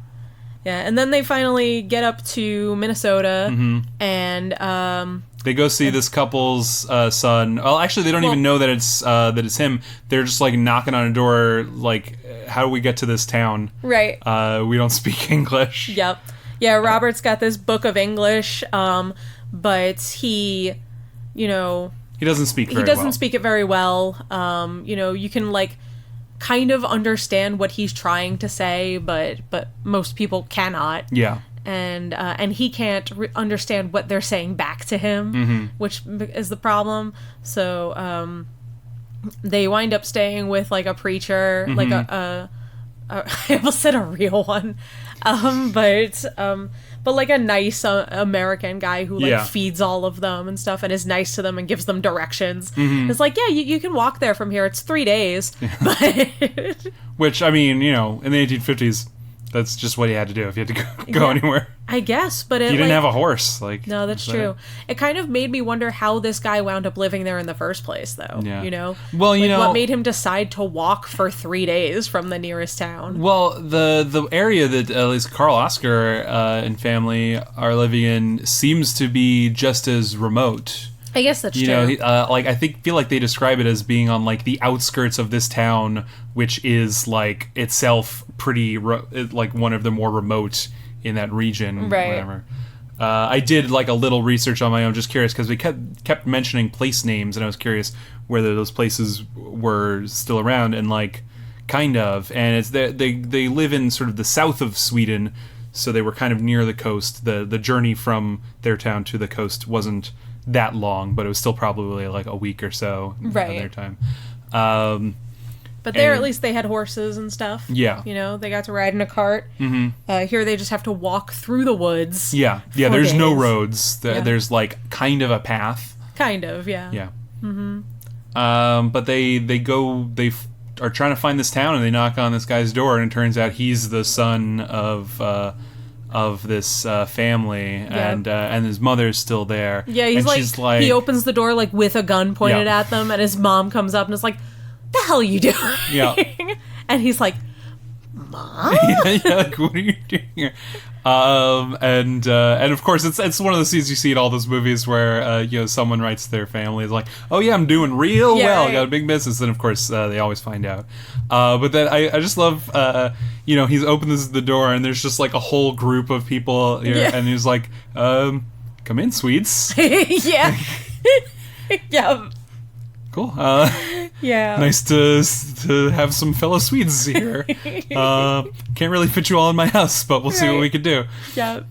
B: Yeah, and then they finally get up to Minnesota, and
A: they go see this couple's son. Well, actually, they don't even know that it's him. They're just like knocking on a door, like, how do we get to this town?
B: Right.
A: We don't speak English.
B: Yep. Yeah, Robert's got this book of English, but he, you know,
A: he doesn't speak very well.
B: He doesn't speak it very well. You know, you can, like, kind of understand what he's trying to say, but most people cannot.
A: Yeah.
B: And he can't understand what they're saying back to him, which is the problem. So they wind up staying with, like, a preacher, like a I almost said a real one, but like a nice American guy who like feeds all of them and stuff and is nice to them and gives them directions. It's like, yeah, you can walk there from here. It's 3 days. Yeah. But
A: which, I mean, you know, in the 1850s, that's just what you had to do if you had to go anywhere.
B: I guess, but
A: you didn't have a horse. Like,
B: no, that's true. It kind of made me wonder how this guy wound up living there in the first place, though. Yeah. You know,
A: well, you know,
B: what made him decide to walk for 3 days from the nearest town?
A: Well, the area that at least Carl Oscar and family are living in seems to be just as remote.
B: I guess that's
A: you
B: true.
A: know, like I feel like they describe it as being on like the outskirts of this town, which is like itself pretty like one of the more remote in that region.
B: Right.
A: Whatever. I did like a little research on my own, just curious, because we kept mentioning place names, and I was curious whether those places were still around, and like kind of. And it's they live in sort of the south of Sweden, so they were kind of near the coast. The journey from their town to the coast wasn't that long, but it was still probably like a week or so on their time.
B: But there, at least they had horses and stuff.
A: Yeah.
B: You know, they got to ride in a cart. Mm-hmm. Here they just have to walk through the woods.
A: Yeah. Yeah, there's no roads. There's like kind of a path.
B: Kind of, yeah.
A: Yeah. Mm-hmm. But they are trying to find this town, and they knock on this guy's door, and it turns out he's the son of this family, and his mother's still there.
B: Yeah, she's like, he opens the door like with a gun pointed at them, and his mom comes up and is like, "The hell are you doing?"
A: Yeah.
B: And he's like, "Mom?"
A: Like, what are you doing here? And of course it's one of the scenes you see in all those movies where you know, someone writes to their family, is like, "Oh yeah, I'm doing real well, I got a big business," and of course they always find out. But then I just love you know, he's opens the door and there's just like a whole group of people here, and he's like, "Come in, Swedes."
B: Yeah. Yeah.
A: Cool.
B: Yeah.
A: Nice to have some fellow Swedes here. Can't really fit you all in my house, but we'll see what we can do.
B: Yeah.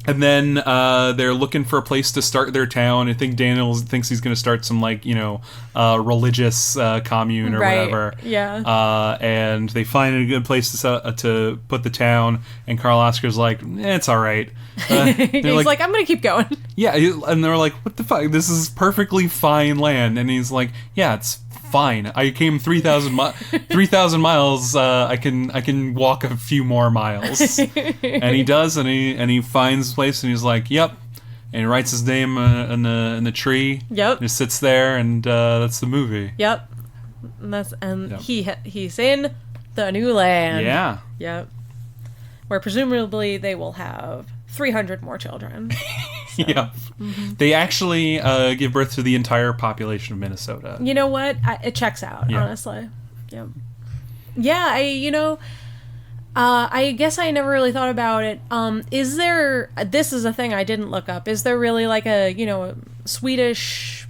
A: And then they're looking for a place to start their town. I think Daniel thinks he's going to start some, like, you know, religious commune or whatever.
B: Yeah.
A: And they find a good place to put the town. And Carl Oscar's like, it's all right.
B: He's like, I'm going to keep going.
A: Yeah, and they're like, what the fuck? This is perfectly fine land. And he's like, yeah, it's fine. I came 3,000 miles. I can walk a few more miles. And he does, and he finds a place, and he's like, yep. And he writes his name in the tree.
B: Yep.
A: And he sits there, and that's the movie.
B: Yep. And he's in the new land.
A: Yeah.
B: Yep. Where presumably they will have 300 more children. So.
A: Yeah. Mm-hmm. They actually give birth to the entire population of Minnesota.
B: You know what? It checks out, honestly. Yep. Yeah, I guess I never really thought about it. Is there... This is a thing I didn't look up. Is there really like a Swedish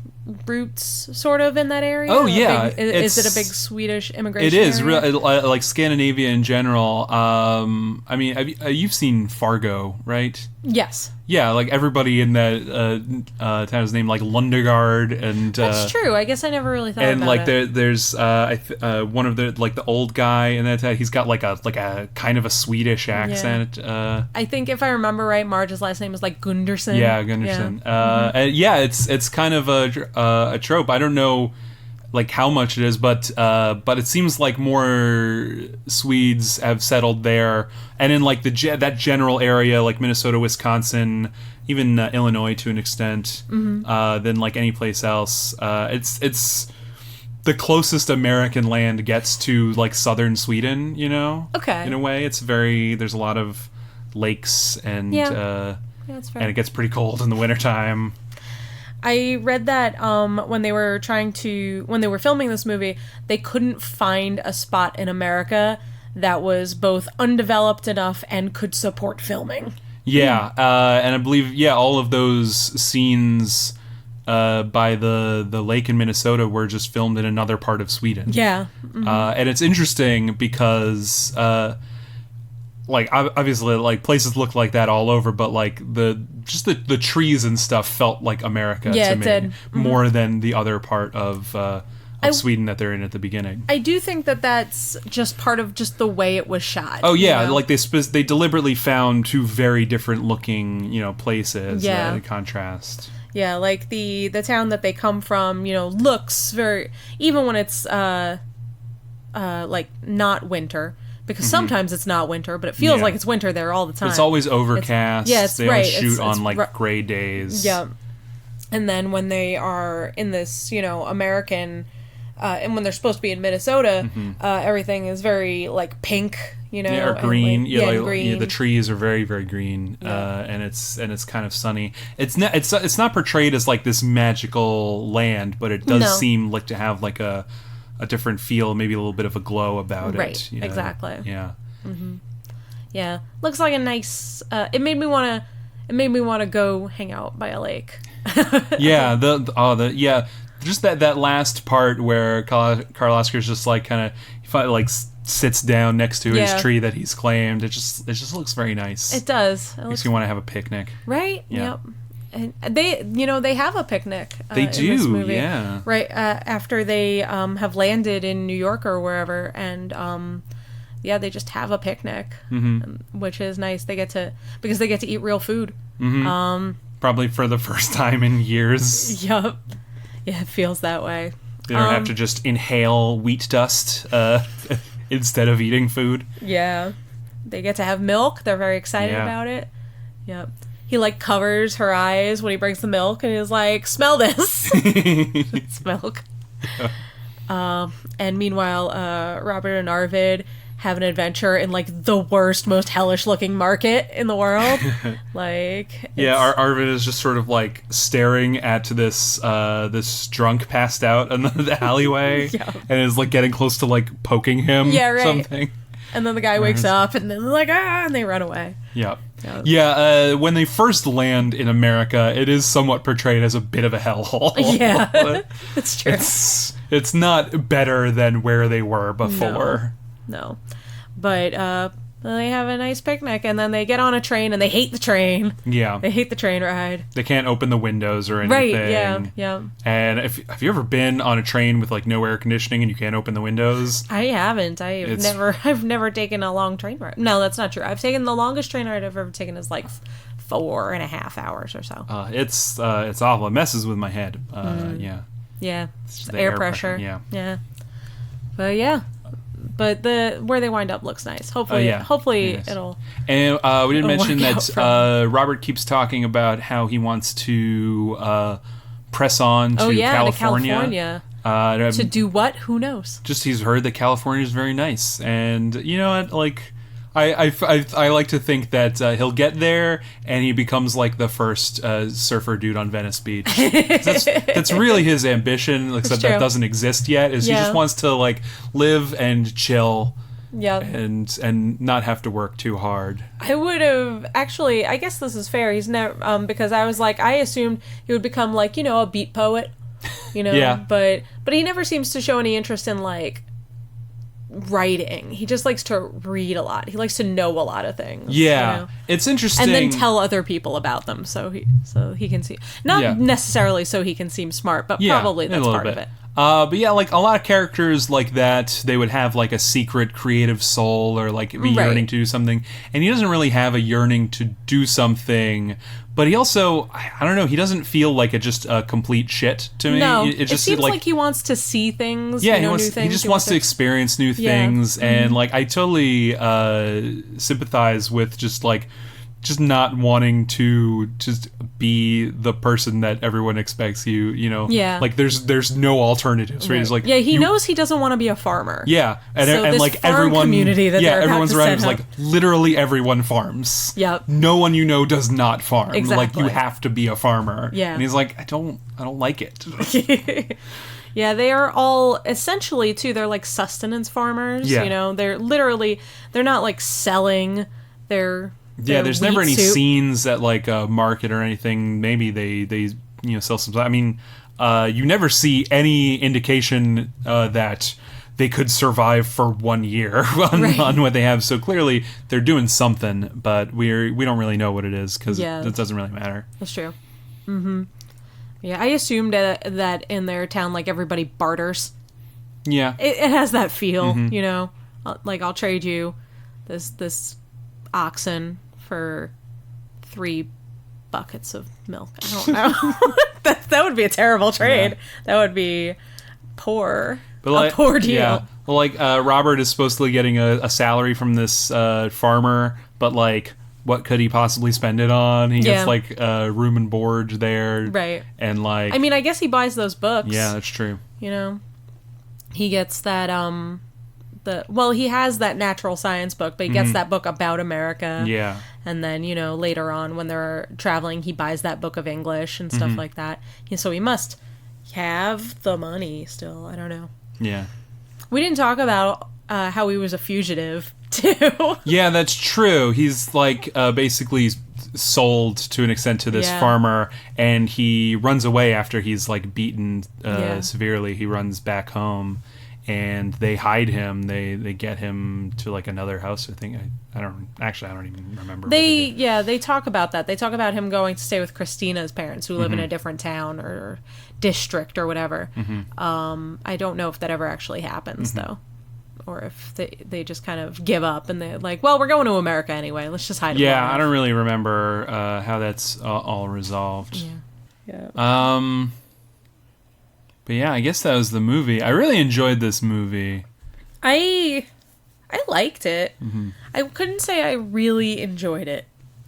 B: roots sort of in that area?
A: Oh, yeah.
B: Is it a big Swedish immigration
A: It is.
B: area?
A: Like Scandinavia in general. I mean, you've seen Fargo, right?
B: Yes.
A: Yeah, like everybody in that town is named like Lundegard, and
B: that's true. I guess I never really thought about
A: it. And like there's one of the old guy in that town. He's got like a kind of a Swedish accent.
B: Yeah. I think if I remember right, Marge's last name is like Gunderson.
A: Yeah, Gunderson. Yeah, and it's kind of a trope. I don't know like how much it is, but it seems like more Swedes have settled there, and in like that general area, like Minnesota, Wisconsin, even Illinois to an extent, than like any place else. It's the closest American land gets to like southern Sweden, you know.
B: Okay.
A: In a way, there's a lot of lakes, and
B: that's fair.
A: And it gets pretty cold in the wintertime.
B: I read that when they were filming this movie, they couldn't find a spot in America that was both undeveloped enough and could support filming. Yeah,
A: and I believe all of those scenes by the lake in Minnesota were just filmed in another part of Sweden.
B: Yeah,
A: and it's interesting because like obviously like places look like that all over, but like the trees and stuff felt like America to me more than the other part of Sweden that they're in at the beginning.
B: I do think that that's just part of just the way it was shot.
A: Oh yeah, you know? Like they deliberately found two very different looking places in contrast.
B: Yeah, like the town that they come from, looks very, even when it's like not winter. Because sometimes it's not winter, but it feels like it's winter there all the time.
A: It's always overcast. They always shoot on gray days.
B: Yeah. And then when they are in this, American and when they're supposed to be in Minnesota, everything is very like pink, you know,
A: yeah, or green.
B: And, like, green.
A: Yeah, the trees are very, very green, and it's kind of sunny. It's not portrayed as like this magical land, but it does seem like to have like a different feel, maybe a little bit of a glow about
B: it.
A: Right,
B: exactly.
A: Yeah.
B: Yeah, looks like a nice. It made me want to go hang out by a lake.
A: Yeah, just that last part where Carl Oscar's just like kind of like sits down next to his tree that he's claimed. It just looks very nice.
B: It does.
A: Makes you want to have a picnic.
B: Right?
A: Yeah.
B: Yep. And they have a picnic.
A: They do,
B: in this movie,
A: yeah.
B: Right after they have landed in New York or wherever, and they just have a picnic, which is nice. Because they get to eat real food.
A: Probably for the first time in years.
B: Yup. Yeah, it feels that way.
A: They don't have to just inhale wheat dust instead of eating food.
B: Yeah. They get to have milk. They're very excited about it. Yep. He, like, covers her eyes when he brings the milk, and he's like, smell this. It's milk. Yeah. And meanwhile, Robert and Arvid have an adventure in, like, the worst, most hellish-looking market in the world. Like...
A: Yeah, Arvid is just sort of, like, staring at this drunk passed out in the alleyway, and is, like, getting close to, like, poking him something.
B: And then the guy wakes up, and then they're like, and they run away.
A: Yeah. Yeah, when they first land in America, it is somewhat portrayed as a bit of a hellhole.
B: Yeah, it's true.
A: It's not better than where they were before.
B: No. But they have a nice picnic, and then they get on a train, and they hate the train. Yeah. They hate the train ride.
A: They can't open the windows or anything.
B: Right, yeah.
A: And have you ever been on a train with, like, no air conditioning and you can't open the windows?
B: I haven't. I've never taken a long train ride. No, that's not true. I've taken the longest train ride I've ever taken is, like, 4.5 hours or so.
A: It's awful. It messes with my head. Yeah.
B: Yeah. It's the air pressure. Yeah. But, yeah. But where they wind up looks nice. Hopefully, it'll.
A: And we didn't mention that Robert keeps talking about how he wants to press on to California.
B: To do what? Who knows?
A: Just he's heard that California is very nice, and you know what? Like, I like to think that he'll get there and he becomes like the first surfer dude on Venice Beach. That's really his ambition, except that doesn't exist yet. He just wants to like live and chill. Yeah. And not have to work too hard.
B: I would have actually. I guess this is fair. He's never because I was like I assumed he would become like a beat poet, Yeah. But he never seems to show any interest in like writing. He just likes to read a lot. He likes to know a lot of things.
A: Yeah, it's interesting.
B: And then tell other people about them, so he can see. Not necessarily so he can seem smart, but probably that's part of it.
A: But yeah, like a lot of characters like that, they would have like a secret creative soul or like be yearning to do something, and he doesn't really have a yearning to do something. But he also, I don't know, he doesn't feel like just a complete shit to me.
B: No, it seems like he wants to see things,
A: yeah,
B: new things.
A: He just wants to experience new things, and like I totally sympathize with just not wanting to just be the person that everyone expects you, Yeah. Like there's no alternatives, right? It's like
B: he knows he doesn't want to be a farmer.
A: Yeah. And
B: so
A: and like everyone
B: community that
A: everyone's around him is like literally everyone farms.
B: Yep.
A: No one does not farm.
B: Exactly.
A: Like you have to be a farmer.
B: Yeah.
A: And he's like, I don't like it.
B: Yeah, they are all essentially too, they're like sustenance farmers.
A: Yeah.
B: They're not like selling
A: there's never any scenes at like a market or anything. Maybe they sell some. I mean, you never see any indication that they could survive for 1 year on what they have. So clearly they're doing something, but we don't really know what it is because it doesn't really matter.
B: That's true. Mm-hmm. Yeah, I assumed that in their town, like everybody barters.
A: Yeah,
B: it has that feel. Like I'll trade you this oxen for 3 buckets of milk. I don't know. that would be a terrible trade. Yeah. That would be poor. But a poor deal. Yeah.
A: Well, like Robert is supposedly getting a salary from this farmer, but like, what could he possibly spend it on? He gets like room and board there,
B: right?
A: And like,
B: I mean, I guess he buys those books.
A: Yeah, that's true.
B: he gets that he has that natural science book, but he gets that book about America.
A: Yeah.
B: And then, later on when they're traveling, he buys that book of English and stuff like that. So he must have the money still. I don't know.
A: Yeah.
B: We didn't talk about how he was a fugitive, too.
A: Yeah, that's true. He's like basically sold to an extent to this farmer, and he runs away after he's like beaten severely. He runs back home, and they hide him. They get him to like another house. I think I don't even remember.
B: They talk about that. They talk about him going to stay with Christina's parents, who live in a different town or district or whatever. I don't know if that ever actually happens though, or if they just kind of give up and they're like, well, we're going to America anyway. Let's just hide.
A: Yeah, I don't really remember how that's all resolved.
B: Yeah.
A: But yeah, I guess that was the movie. I really enjoyed this movie.
B: I liked it. I couldn't say I really enjoyed it.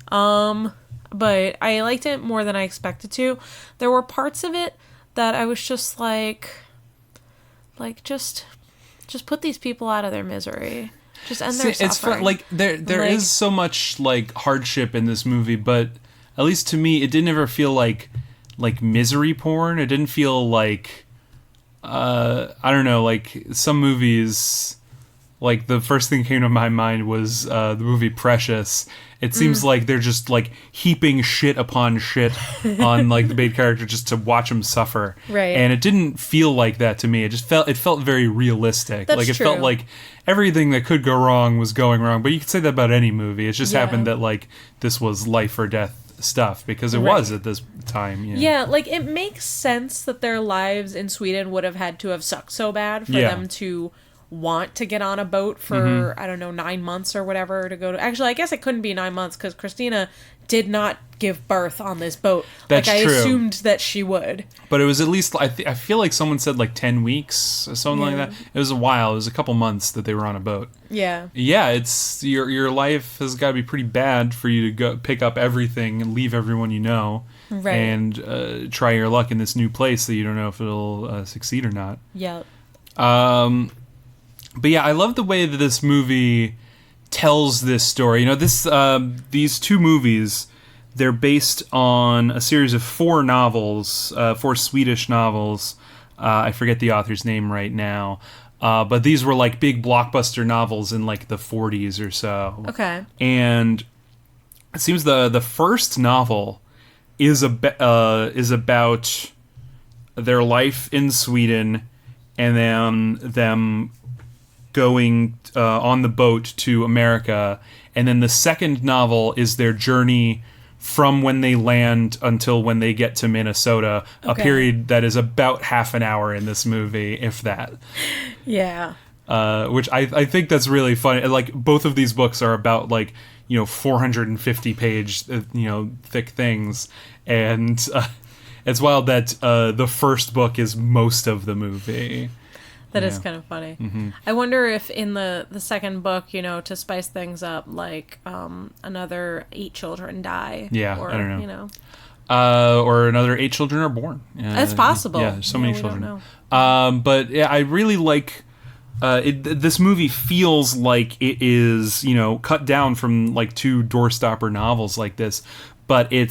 B: But I liked it more than I expected to. There were parts of it that I was just like just put these people out of their misery. Just end their suffering. It's fun.
A: Like there is so much like hardship in this movie, but at least to me, it didn't ever feel like misery porn. It didn't feel like I don't know, like some movies. Like the first thing that came to my mind was the movie Precious. It seems like they're just like heaping shit upon shit on like the main character just to watch him suffer.
B: Right.
A: And it didn't feel like that to me. It felt very realistic.
B: That's
A: like it
B: true.
A: felt like everything that could go wrong was going wrong. But you could say that about any movie. It just happened that like this was life or death stuff because it was at this time.
B: Yeah, like it makes sense that their lives in Sweden would have had to have sucked so bad for them to want to get on a boat for I don't know 9 months or whatever to go to. Actually, I guess it couldn't be 9 months because Christina did not give birth on this boat.
A: That's
B: like I
A: true.
B: Assumed that she would.
A: But it was at least I feel like someone said like 10 weeks or something like that. It was a while. It was a couple months that they were on a boat.
B: Yeah.
A: Yeah, it's your life has got to be pretty bad for you to go pick up everything and leave everyone you know.
B: Right.
A: And try your luck in this new place that you don't know if it'll succeed or not.
B: Yep.
A: But yeah, I love the way that this movie tells this story. These two movies, they're based on a series of 4 novels, 4 Swedish novels. I forget the author's name right now. But these were like big blockbuster novels in like the 40s or so.
B: Okay.
A: And it seems the first novel is about their life in Sweden and then them going on the boat to America, and then the second novel is their journey from when they land until when they get to Minnesota, a period that is about half an hour in this movie, if that.
B: Yeah.
A: Which I think that's really funny. Like both of these books are about 450 page thick things, and it's wild that the first book is most of the movie.
B: That is kind of funny. I wonder if in the second book, to spice things up, like another 8 children die.
A: Yeah,
B: or,
A: I don't know. Or another 8 children are born.
B: That's possible.
A: Yeah, there's so many children.
B: Don't know.
A: But yeah, I really like. This movie feels like it is, cut down from like 2 doorstopper novels like this, but it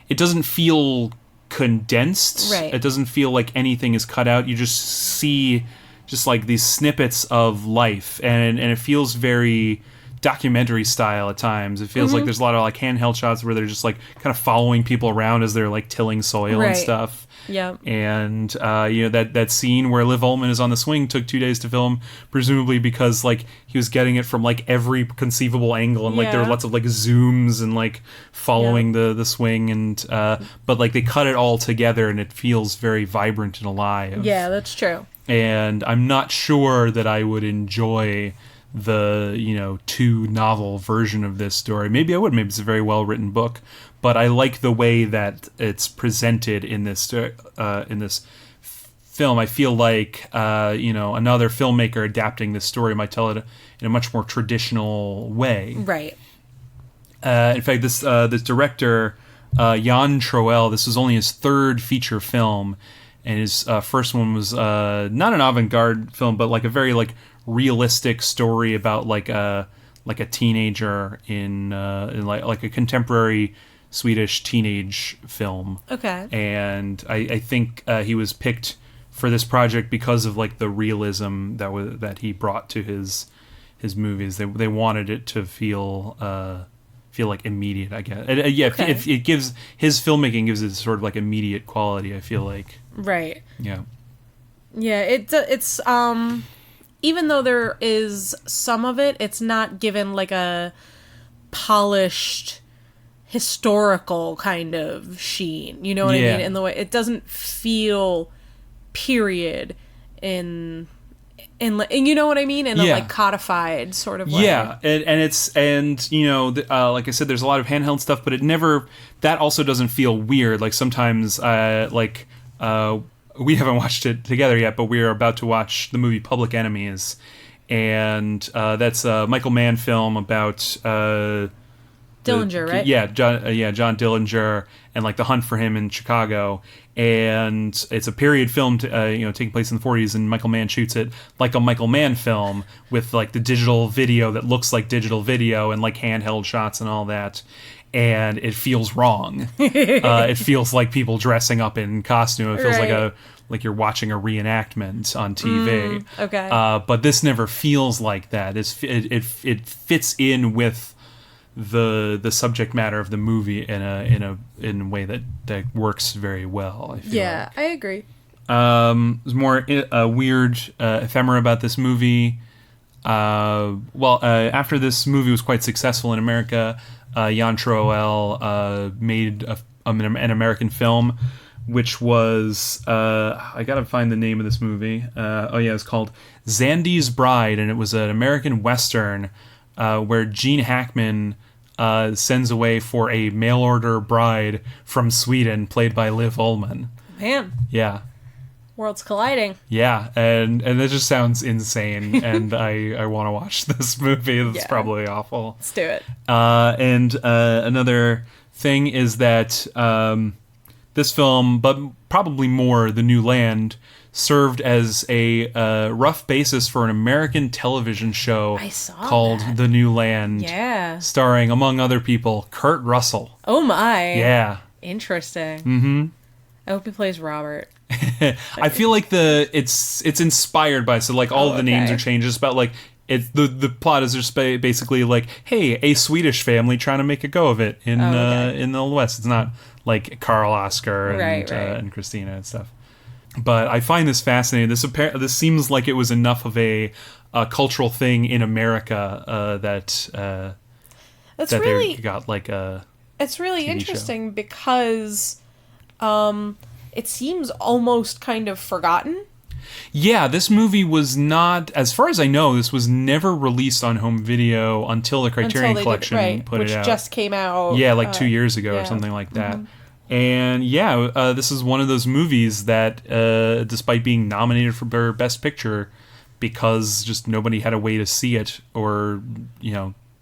A: doesn't feel condensed.
B: Right.
A: It doesn't feel like anything is cut out. You just see just like these snippets of life, and it feels very documentary style at times. It feels like there's a lot of like handheld shots where they're just like kind of following people around as they're like tilling soil and stuff.
B: Yeah.
A: And that scene where Liv Ullmann is on the swing took 2 days to film, presumably because like he was getting it from like every conceivable angle, and like there were lots of like zooms and like following the swing, and but like they cut it all together and it feels very vibrant and alive.
B: Yeah, that's true.
A: And I'm not sure that I would enjoy the 2 novel version of this story. Maybe I would. Maybe it's a very well written book, but I like the way that it's presented in this film. I feel like another filmmaker adapting this story might tell it in a much more traditional way.
B: Right.
A: In fact, this director Jan Troell, this was only his 3rd feature film, and his first one was not an avant-garde film, but like a very like realistic story about like a teenager in like a contemporary Swedish teenage film.
B: Okay.
A: And I think he was picked for this project because of like the realism that he brought to his movies. They wanted it to feel like immediate, I guess. Okay. If it gives his filmmaking gives it sort of like immediate quality, I feel like.
B: Right.
A: Yeah.
B: Yeah, it's even though there is some of it, it's not given like a polished historical kind of sheen. You know what I mean? In the way it doesn't feel period in you know what I mean? In a like codified sort of way.
A: Yeah, and you know, like I said, there's a lot of handheld stuff, but that also doesn't feel weird. Like sometimes, we haven't watched it together yet, but we're about to watch the movie Public Enemies, and that's a Michael Mann film about
B: Dillinger, right?
A: Yeah, John Dillinger, and like the hunt for him in Chicago. And it's a period film, taking place in the 40s, and Michael Mann shoots it like a Michael Mann film with like the digital video that looks like digital video and like handheld shots and all that. And it feels wrong. It feels like people dressing up in costume. It feels like you're watching a reenactment on TV.
B: Okay.
A: But this never feels like that. It fits in with the subject matter of the movie in a way that works very well. I feel like.
B: I agree.
A: There's more weird ephemera about this movie. After this movie was quite successful in America, Jan Troell made an American film, which was I gotta find the name of this movie. It's called Zandy's Bride, and it was an American Western where Gene Hackman sends away for a mail-order bride from Sweden, played by Liv Ullmann.
B: Man.
A: Yeah.
B: Worlds colliding.
A: Yeah, and that just sounds insane, and I want to watch this movie. That's probably awful.
B: Let's do it.
A: And another thing is that this film, but probably more The New Land, served as a rough basis for an American television show called The New Land.
B: Yeah.
A: Starring, among other people, Kurt Russell.
B: Oh my.
A: Yeah.
B: Interesting.
A: Mm-hmm.
B: I hope he plays Robert.
A: I feel like it's inspired by, so like all of the names are changed. It's about like the plot is just basically like, hey, a Swedish family trying to make a go of it in the Old West. It's not like Carl Oscar and Christina and stuff. But I find this fascinating. This seems like it was enough of a cultural thing in America that they got like a.
B: It's really
A: TV
B: interesting
A: show.
B: Because it seems almost kind of forgotten.
A: Yeah, this movie was not, as far as I know, this was never released on home video until the Criterion Collection put it out.
B: Which just came out.
A: Yeah, like 2 years ago or something like that. Mm-hmm. And this is one of those movies that, despite being nominated for Best Picture, because just nobody had a way to see it, or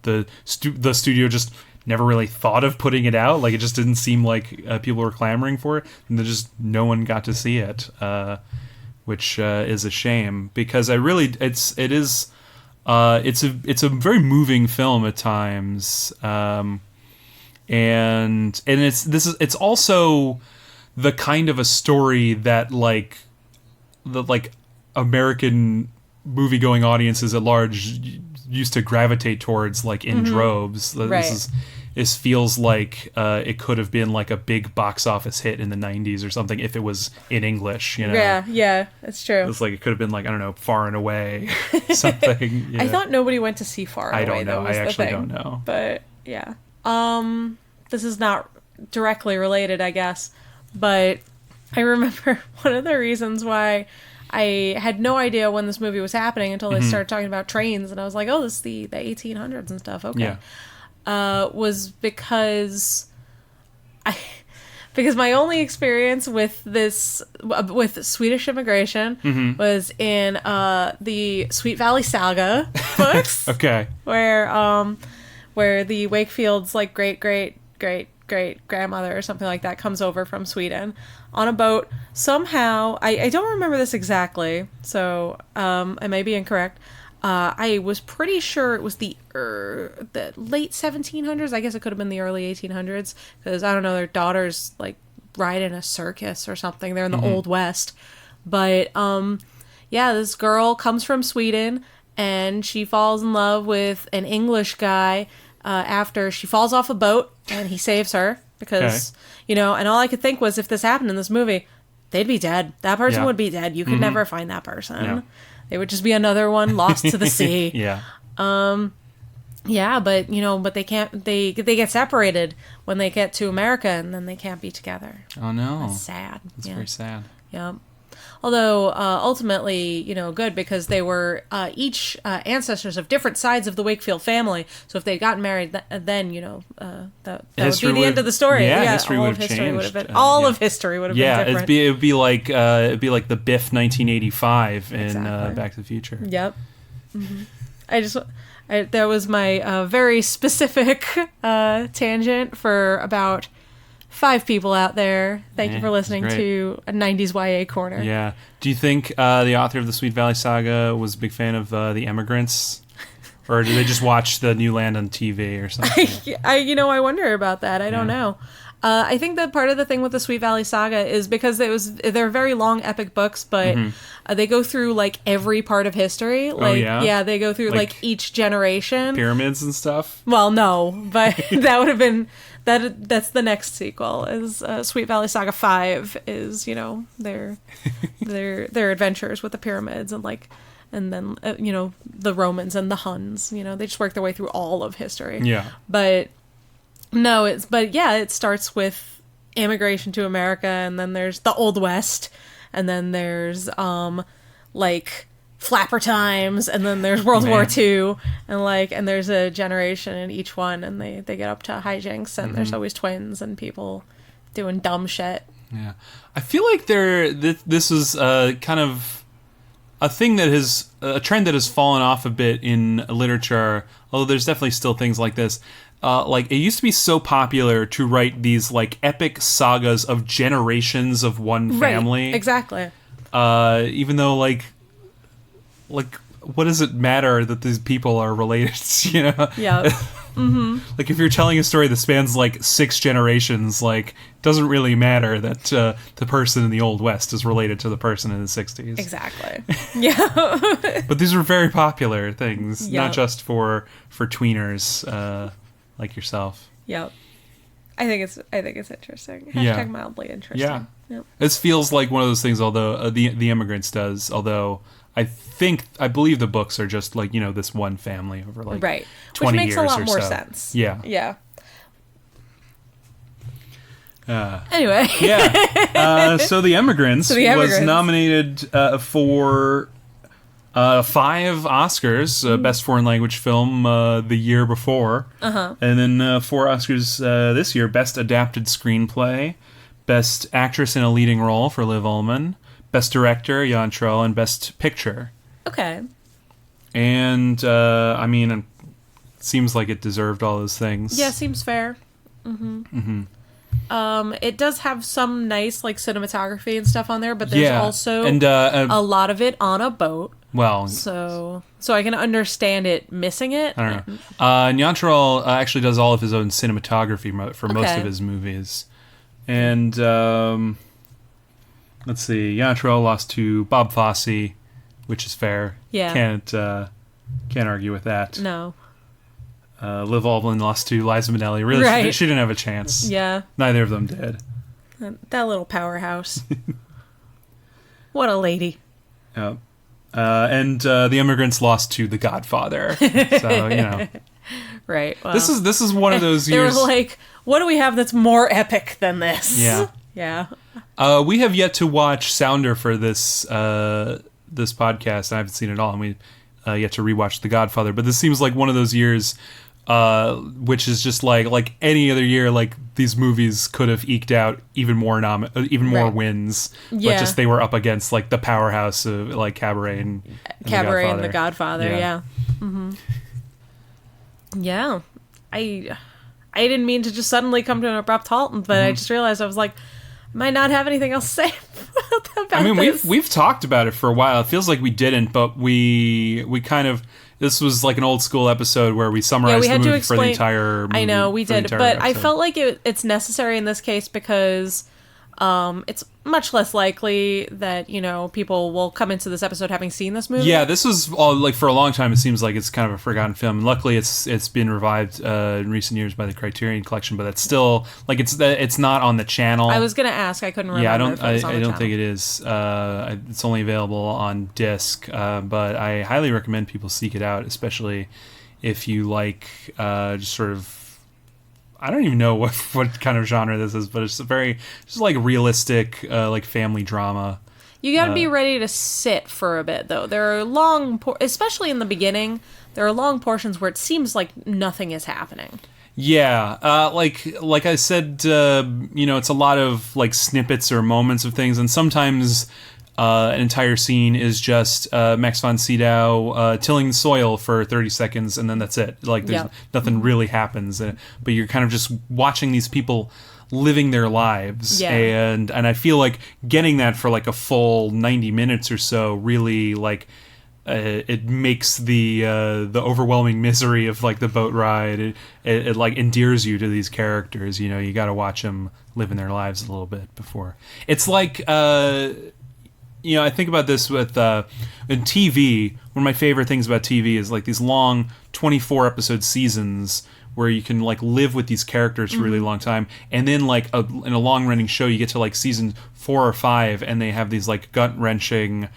A: the studio just never really thought of putting it out. Like it just didn't seem like people were clamoring for it, and no one got to see it, which is a shame, because it's a very moving film at times. And it's also the kind of a story that like American movie-going audiences at large used to gravitate towards, like in droves. This feels like it could have been like a big box office hit in the 90s or something if it was in English,
B: Yeah, that's true.
A: It's like it could have been like, I don't know, Far and Away, something. Yeah.
B: I thought nobody went to see Far and Away.
A: I don't know. I actually don't know.
B: But yeah. This is not directly related, I guess, but I remember one of the reasons why I had no idea when this movie was happening until they started talking about trains, and I was like, oh, this is the 1800s and stuff. Okay. Yeah. Was because my only experience with Swedish immigration was in the Sweet Valley Saga books.
A: Okay.
B: Where the Wakefield's like great great grandmother or something like that comes over from Sweden on a boat. Somehow, I don't remember this exactly, so I may be incorrect. I was pretty sure it was the late 1700s. I guess it could have been the early 1800s, because I don't know, their daughters like ride in a circus or something. They're in the Old West. But yeah, this girl comes from Sweden and she falls in love with an English guy after she falls off a boat, and he saves her because, you know, and all I could think was, if this happened in this movie, they'd be dead. That person would be dead. You could never find that person. Yeah. They would just be another one lost to the sea.
A: Yeah.
B: Yeah, but, you know, but they can't, they get separated when they get to America, and then they can't be together.
A: Oh, no.
B: That's sad.
A: That's very sad.
B: Yeah. Although, ultimately, you know, good, because they were each ancestors of different sides of the Wakefield family. So if they'd gotten married, then, you know, that would be the end of the story.
A: Yeah, history would have changed.
B: All of history would have been different.
A: Yeah, it'd be like the Biff 1985 in Back to the Future.
B: Yep. Mm-hmm. That was my very specific tangent for about 5 people out there. Thank you for listening to a 90s YA corner.
A: Yeah. Do you think the author of the Sweet Valley Saga was a big fan of the Emigrants? Or did they just watch the New Land on TV or something?
B: I wonder about that. I don't know. I think that part of the thing with the Sweet Valley Saga is because they're very long epic books, but they go through like every part of history. Like, they go through like each generation.
A: Pyramids and stuff?
B: Well, no, but that would have been... That's the next sequel. Is Sweet Valley Saga 5 is, you know, their adventures with the pyramids and then you know, the Romans and the Huns. You know, they just work their way through all of history.
A: Yeah.
B: But no, it starts with immigration to America, and then there's the Old West, and then there's like Flapper Times, and then there's World War II, and there's a generation in each one, and they get up to hijinks, and there's always twins and people doing dumb shit.
A: Yeah, I feel like this is kind of a thing that has a trend that has fallen off a bit in literature. Although there's definitely still things like this. Like, it used to be so popular to write these like epic sagas of generations of one family.
B: Right, exactly.
A: Even though like, what does it matter that these people are related? You know?
B: Yeah.
A: Like, if you're telling a story that spans like 6 generations, like, it doesn't really matter that the person in the Old West is related to the person in the 60s.
B: Exactly. Yeah.
A: But these were very popular things, not just for tweeners like yourself.
B: Yep. I think it's interesting. Hashtag mildly interesting.
A: Yeah.
B: Yep.
A: This feels like one of those things, although the Emigrants does, although I believe the books are just like, you know, this one family over like 20 years or so.
B: Which makes a lot more sense.
A: Yeah.
B: Yeah.
A: Anyway. Yeah. So The Emigrants was nominated for 5 Oscars, Best Foreign Language Film the year before. And then 4 Oscars this year, Best Adapted Screenplay, Best Actress in a Leading Role for Liv Ullmann, Best Director, Jan Troell, and Best Picture.
B: Okay.
A: And, I mean, it seems like it deserved all those things.
B: Yeah, seems fair. It does have some nice, like, cinematography and stuff on there, but there's also a lot of it on a boat.
A: Well...
B: So I can understand it missing it.
A: I don't know. Jan Troell actually does all of his own cinematography for most of his movies. And, let's see, Jan Troell lost to Bob Fosse, which is fair.
B: Yeah.
A: Can't argue with that.
B: No.
A: Liv Ullmann lost to Liza Minnelli. Really, she didn't have a chance.
B: Yeah.
A: Neither of them did.
B: That little powerhouse. What a lady.
A: Yep. And The Emigrants lost to The Godfather. So, you know.
B: Right. Well,
A: this is one of those years.
B: They were like, what do we have that's more epic than this?
A: Yeah.
B: Yeah.
A: We have yet to watch Sounder for this podcast. I haven't seen it all, and we yet to rewatch The Godfather. But this seems like one of those years, which is just like any other year. Like, these movies could have eked out even more wins. Yeah. But just they were up against like the powerhouse of like Cabaret and
B: The Godfather. Yeah. Mm-hmm. Yeah. I I didn't mean to just suddenly come to an abrupt halt, but I just realized I was like, I might not have anything else to say about
A: I mean,
B: this.
A: we've talked about it for a while. It feels like we didn't, but we kind of... This was like an old school episode where we summarized the movie for the entire movie.
B: I know, we did, but episode. I felt like it's necessary in this case because it's much less likely that, you know, people will come into this episode having seen this movie.
A: Yeah, this was all, like, for a long time it seems like it's kind of a forgotten film. And luckily it's been revived in recent years by the Criterion Collection, but it's still, like, it's not on the channel.
B: I was going to ask, I couldn't remember.
A: Yeah, I don't think it is. It's only available on disc, but I highly recommend people seek it out, especially if you like just sort of, I don't even know what kind of genre this is, but it's just like realistic, like family drama.
B: You got to be ready to sit for a bit, though. There are long, especially in the beginning, there are long portions where it seems like nothing is happening.
A: Yeah, like I said, you know, it's a lot of like snippets or moments of things, and sometimes an entire scene is just Max von Sydow tilling the soil for 30 seconds, and then that's it. Like, there's nothing really happens, but you're kind of just watching these people living their lives, and I feel like getting that for like a full 90 minutes or so really like it makes the overwhelming misery of like the boat ride. It like endears you to these characters. You know, you got to watch them living their lives a little bit before. It's like. You know, I think about this with in TV. One of my favorite things about TV is like these long 24 episode seasons where you can like live with these characters for a really long time, and then like in a long running show you get to like season 4 or 5 and they have these like gut wrenching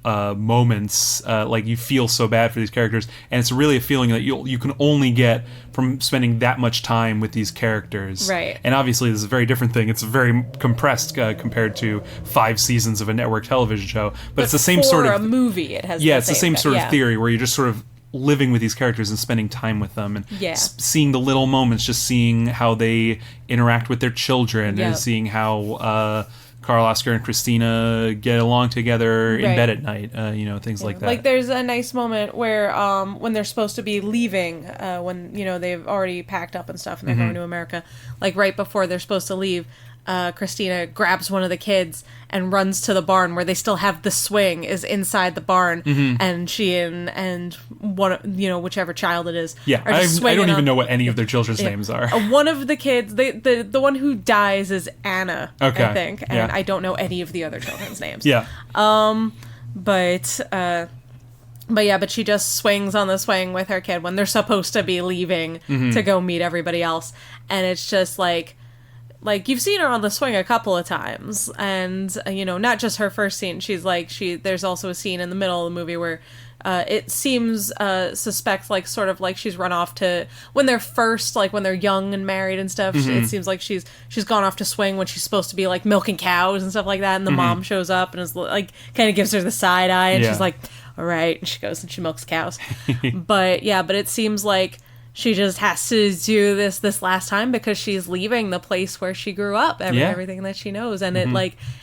A: moments, like you feel so bad for these characters, and it's really a feeling that you can only get from spending that much time with these characters.
B: Right.
A: And obviously this is a very different thing. It's very compressed compared to 5 seasons of a network television show, but it's the same sort of...
B: For a movie, it has
A: it's the same sort of theory where you're just sort of living with these characters and spending time with them and seeing the little moments, just seeing how they interact with their children and seeing how... Carl, Oscar, and Christina get along together in bed at night, you know, things like that.
B: Like, there's a nice moment where when they're supposed to be leaving, when, you know, they've already packed up and stuff and they're going to America, like right before they're supposed to leave, Christina grabs one of the kids and runs to the barn where they still have the swing is inside the barn, and she and one, you know, whichever child it is.
A: Yeah, I don't even know what any of their children's names are.
B: One of the kids, the one who dies is Anna, I think, and I don't know any of the other children's names. But she just swings on the swing with her kid when they're supposed to be leaving to go meet everybody else, and it's just like you've seen her on the swing a couple of times, and you know, not just her first scene. There's also a scene in the middle of the movie where it seems suspect, like sort of like she's run off to when they're young and married and stuff. It seems like she's gone off to swing when she's supposed to be like milking cows and stuff like that, and the mom shows up and is like kind of gives her the side eye, and she's like, all right, and she goes and she milks cows. but it seems like she just has to do this last time because she's leaving the place where she grew up, everything that she knows. And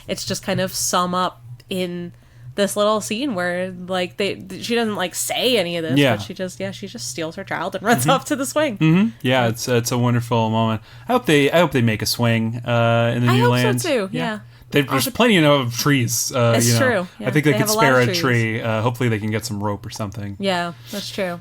B: it's just kind of sum up in this little scene where like she doesn't like say any of this, but she just steals her child and runs off to the swing.
A: Yeah, it's a wonderful moment. I hope they make a swing in the new land.
B: I hope so too. Yeah.
A: There's plenty of trees.
B: It's
A: you know.
B: true. Yeah,
A: I think they could spare a
B: trees.
A: tree. Hopefully they can get some rope or something.
B: Yeah, that's true.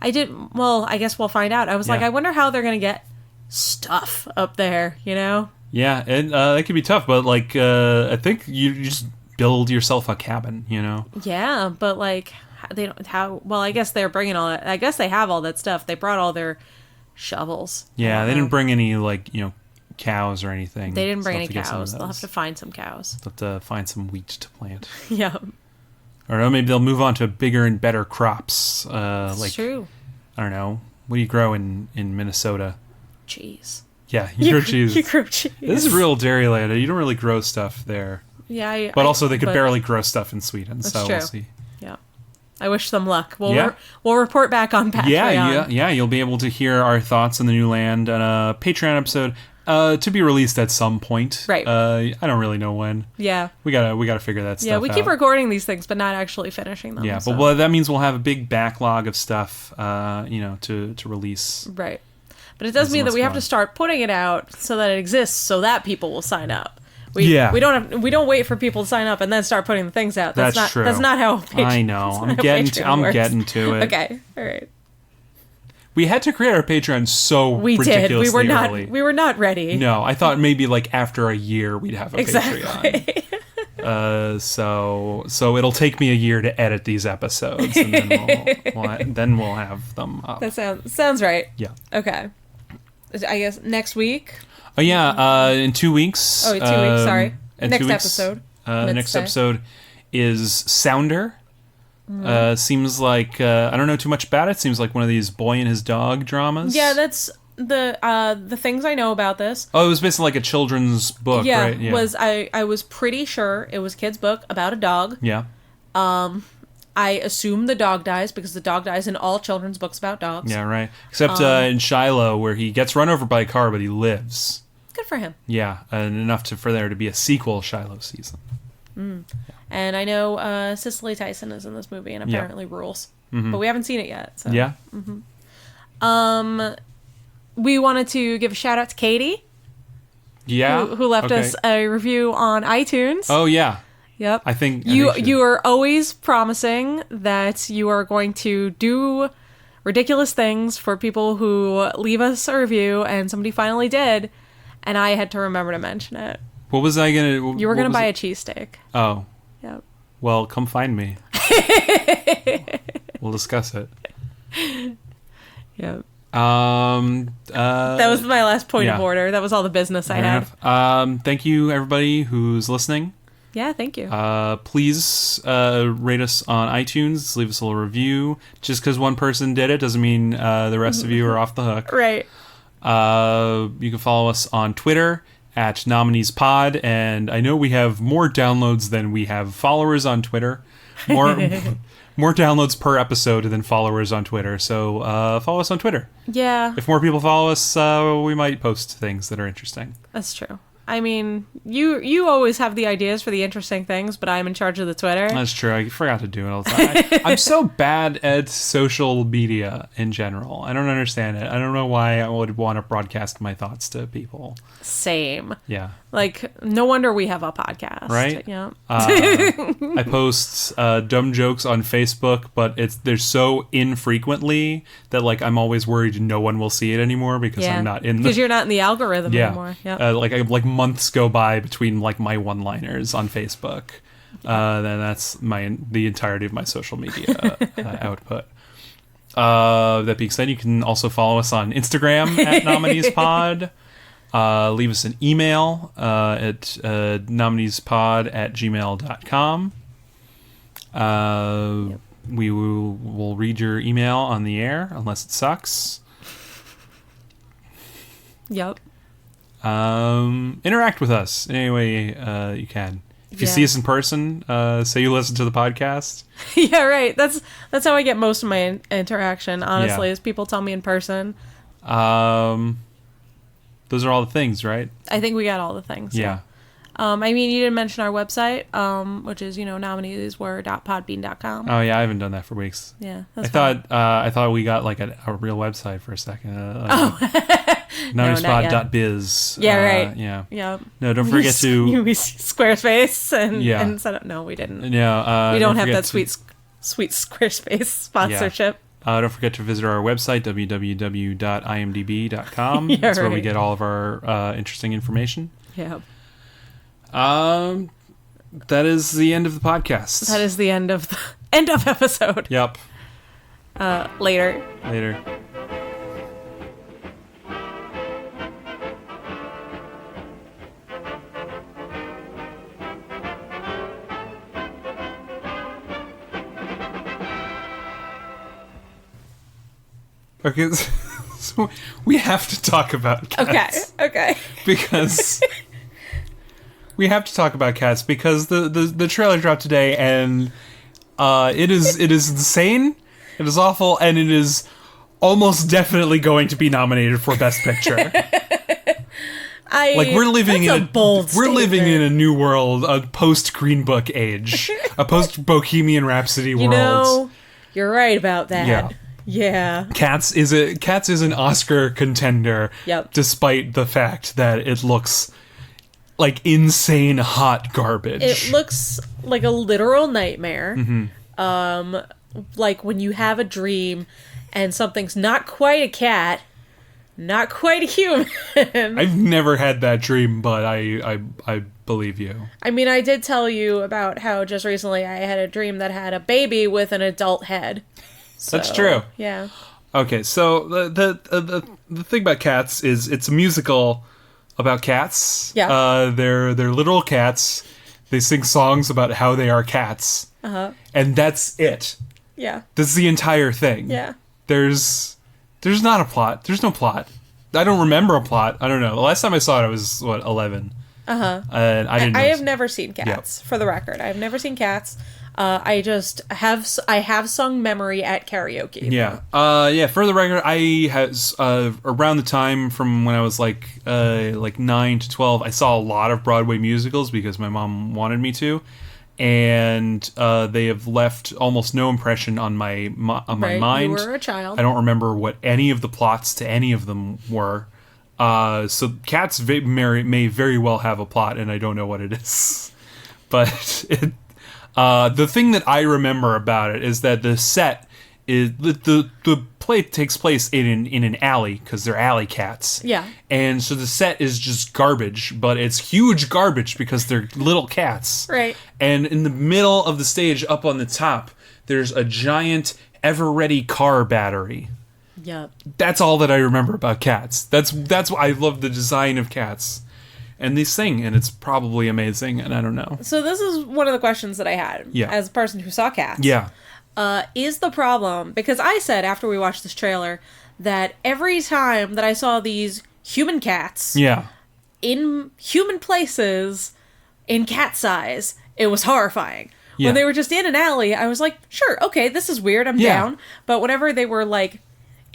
B: I guess we'll find out. I was like, I wonder how they're going to get stuff up there, you know?
A: Yeah, and that could be tough, but like, I think you just build yourself a cabin, you know?
B: Yeah, but like, I guess they're bringing all that. I guess they have all that stuff. They brought all their shovels.
A: Yeah, they didn't bring any, like, you know, cows or anything.
B: They didn't bring any cows. They'll have to find some cows.
A: They'll have to find some wheat to plant.
B: Yeah.
A: Or no, maybe they'll move on to bigger and better crops.
B: That's true.
A: I don't know. What do you grow in Minnesota?
B: Cheese.
A: Yeah, you grow cheese.
B: You grow cheese.
A: This is real Dairyland. You don't really grow stuff there.
B: Yeah,
A: but also they could barely grow stuff in Sweden.
B: That's
A: so
B: true.
A: We'll see.
B: Yeah, I wish them luck. We'll report back on Patreon.
A: Yeah. You'll be able to hear our thoughts on the new land on a Patreon episode. To be released at some point.
B: Right.
A: I don't really know when.
B: Yeah.
A: We gotta figure that stuff out.
B: Yeah, we keep recording these things, but not actually finishing them.
A: Yeah, so. But that means we'll have a big backlog of stuff, to release.
B: Right. But it does mean that we have to start putting it out so that it exists, so that people will sign up. We don't wait for people to sign up and then start putting the things out. That's not true. That's not how Patreon,
A: I know. I'm getting to it.
B: Okay. All right.
A: We had to create our Patreon so ridiculously early.
B: We were not ready.
A: No, I thought maybe like after a year we'd have a Patreon. So it'll take me a year to edit these episodes, and then we'll have them up.
B: That sounds right.
A: Yeah.
B: Okay. I guess next week.
A: Oh yeah, in 2 weeks.
B: Oh, 2 weeks. Sorry.
A: Next
B: episode.
A: The next episode is Sounder. Seems like I don't know too much about it. Seems like one of these boy and his dog dramas.
B: Yeah, that's the things I know about this.
A: Oh, it was basically like a children's book, right?
B: Yeah, I was pretty sure it was a kid's book about a dog.
A: Yeah.
B: I assume the dog dies because the dog dies in all children's books about dogs.
A: Yeah, right. Except in Shiloh, where he gets run over by a car, but he lives.
B: Good for him.
A: Yeah, and enough for there to be a sequel Shiloh season.
B: Yeah. And I know Cicely Tyson is in this movie and apparently rules. Mm-hmm. But we haven't seen it yet. So.
A: Yeah.
B: Mm-hmm. We wanted to give a shout out to Katie.
A: Yeah.
B: Who left us a review on iTunes.
A: Oh, yeah.
B: Yep.
A: I think
B: you are always promising that you are going to do ridiculous things for people who leave us a review, and somebody finally did, and I had to remember to mention it.
A: What was I gonna?
B: You were gonna buy a cheesesteak.
A: Oh.
B: Yep.
A: Well, come find me. We'll discuss it.
B: Yep.
A: That
B: was my last point of order. That was all the business I had.
A: Thank you, everybody who's listening.
B: Yeah, thank you.
A: Please rate us on iTunes. Leave us a little review. Just because one person did it doesn't mean the rest of you are off the hook.
B: Right.
A: You can follow us on Twitter at NomineesPod, and I know we have more downloads than we have followers on Twitter. More downloads per episode than followers on Twitter. So follow us on Twitter.
B: Yeah.
A: If more people follow us, we might post things that are interesting.
B: That's true. I mean, you always have the ideas for the interesting things, but I'm in charge of the Twitter.
A: That's true. I forgot to do it all the time. I'm so bad at social media in general. I don't understand it. I don't know why I would want to broadcast my thoughts to people. Same. Yeah.
B: Like, no wonder we have a podcast.
A: Right?
B: Yeah.
A: I post dumb jokes on Facebook, but they're so infrequently that like I'm always worried no one will see it anymore because I'm not in
B: because you're not in the algorithm anymore. Yeah.
A: Like months go by between like my one-liners on Facebook. Then that's the entirety of my social media output. That being said, you can also follow us on Instagram at NomineesPod. Leave us an email at nomineespod@gmail.com. We will read your email on the air unless it sucks.
B: Yep.
A: Interact with us in any way you can. If you see us in person, say you listen to the podcast.
B: Yeah, right. That's how I get most of my interaction, honestly, is people tell me in person.
A: Those are all the things, right?
B: I think we got all the things.
A: Yeah.
B: I mean, you didn't mention our website, which is, nomineeswere.podbean.com.
A: Oh, yeah, I haven't done that for weeks.
B: Yeah,
A: I thought we got, like, a real website for a second. Nomineespod.biz.
B: Yeah, right.
A: Yeah.
B: Yeah.
A: No, don't forget to...
B: Squarespace and set up... No, we didn't.
A: Yeah.
B: We don't have that sweet Squarespace sponsorship.
A: Yeah. Don't forget to visit our website, www.imdb.com. That's where we get all of our interesting information.
B: Yeah.
A: That is the end of the podcast.
B: That is the end of episode.
A: Yep.
B: Later.
A: Okay, so we have to talk about cats.
B: Okay.
A: Because we have to talk about cats because the trailer dropped today and it is insane, it is awful, and it is almost definitely going to be nominated for Best Picture. We're living in a new world, a post Green Book age, a post Bohemian Rhapsody world.
B: You're right about that.
A: Yeah.
B: Yeah.
A: Cats is an Oscar contender.
B: Yep.
A: Despite the fact that it looks like insane hot garbage.
B: It looks like a literal nightmare. Like when you have a dream and something's not quite a cat, not quite a human.
A: I've never had that dream, but I believe you.
B: I mean, I did tell you about how just recently I had a dream that had a baby with an adult head. So,
A: that's true.
B: Yeah.
A: Okay, so the thing about Cats is it's a musical about cats.
B: Yeah.
A: They're literal cats. They sing songs about how they are cats. And that's it.
B: Yeah.
A: This is the entire thing.
B: Yeah.
A: There's not a plot. There's no plot. I don't remember a plot. I don't know. The last time I saw it, I was, 11? And I didn't know.
B: I have never seen Cats, for the record. I have never seen Cats. I have sung Memory at karaoke.
A: Yeah. For the record, I has around the time from when I was like 9 to 12, I saw a lot of Broadway musicals because my mom wanted me to. And they have left almost no impression on my mind.
B: You were a child.
A: I don't remember what any of the plots to any of them were. So Cats may very well have a plot, and I don't know what it is. But the thing that I remember about it is that the set is the play takes place in an alley because they're alley cats.
B: Yeah.
A: And so the set is just garbage, but it's huge garbage because they're little cats.
B: Right.
A: And in the middle of the stage, up on the top, there's a giant ever-ready car battery.
B: Yep.
A: That's all that I remember about Cats. That's why I love the design of Cats. And they sing, and it's probably amazing, and I don't know.
B: So this is one of the questions that I had as a person who saw Cats.
A: Yeah.
B: Is the problem, because I said after we watched this trailer that every time that I saw these human cats in human places in cat size, it was horrifying.
A: Yeah.
B: When they were just in an alley, I was like, sure, okay, this is weird, I'm down. But whenever they were like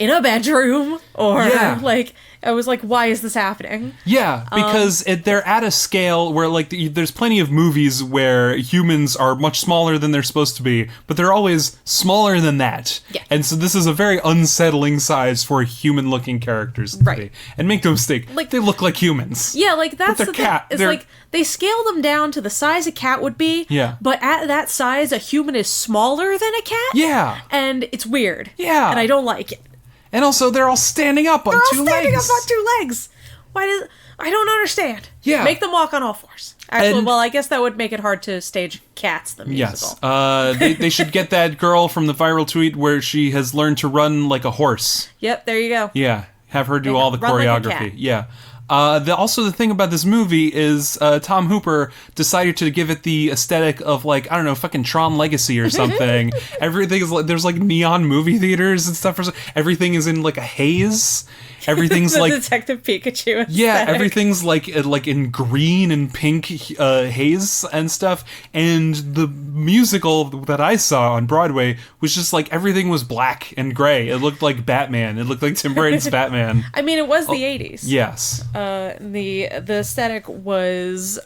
B: in a bedroom or like, I was like, why is this happening?
A: Yeah, because they're at a scale where, like, there's plenty of movies where humans are much smaller than they're supposed to be, but they're always smaller than that.
B: Yeah.
A: And so this is a very unsettling size for human-looking characters to be. And make no mistake,
B: like,
A: they look like humans.
B: Yeah, like, that's the thing. It's
A: They're
B: like, they scale them down to the size a cat would be, but at that size, a human is smaller than a cat?
A: Yeah.
B: And it's weird.
A: Yeah.
B: And I don't like it.
A: And also, they're all standing up on two legs.
B: They're all standing up on two legs. I don't understand.
A: Yeah.
B: Make them walk on all fours. Actually, well, I guess that would make it hard to stage Cats, the musical.
A: Yes. They should get that girl from the viral tweet where she has learned to run like a horse.
B: Yep, there you go.
A: Yeah. Have her do all the choreography. Like a cat. Yeah. Also, the thing about this movie is Tom Hooper decided to give it the aesthetic of, like, I don't know, fucking Tron Legacy or something. Everything is like, there's like neon movie theaters and stuff. Everything is in like a haze. Everything's
B: the
A: like
B: Detective Pikachu aesthetic.
A: Yeah, everything's like in green and pink haze and stuff. And the musical that I saw on Broadway was just like everything was black and gray. It looked like Batman. It looked like Tim Burton's Batman.
B: I mean, it was the 80s.
A: Yes.
B: The aesthetic was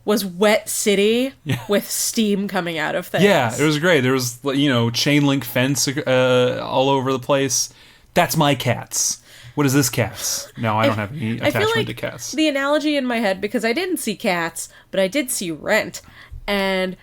B: Wet City with steam coming out of things.
A: Yeah, it was great. There was, chain link fence all over the place. That's my Cats. What is this Cats? No, I don't have any attachment to Cats.
B: The analogy in my head, because I didn't see Cats, but I did see Rent. And,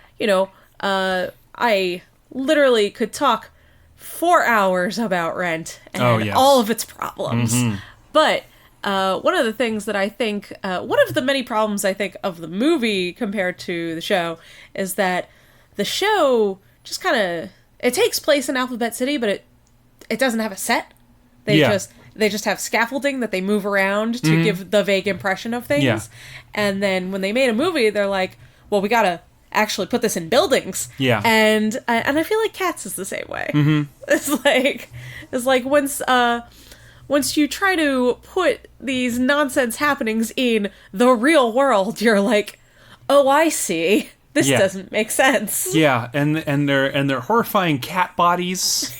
B: I literally could talk 4 hours about Rent and all of its problems. Mm-hmm. But one of the things that I think, one of the many problems I think of the movie compared to the show is that the show just kind of, it takes place in Alphabet City, but it doesn't have a set. They just have scaffolding that they move around to give the vague impression of things. Yeah. And then when they made a movie, they're like, well, we gotta actually put this in buildings.
A: Yeah.
B: And I feel like Cats is the same way. Mm-hmm. It's like once you try to put these nonsense happenings in the real world, you're like, oh, I see. This doesn't make sense.
A: Yeah, and they're horrifying cat bodies.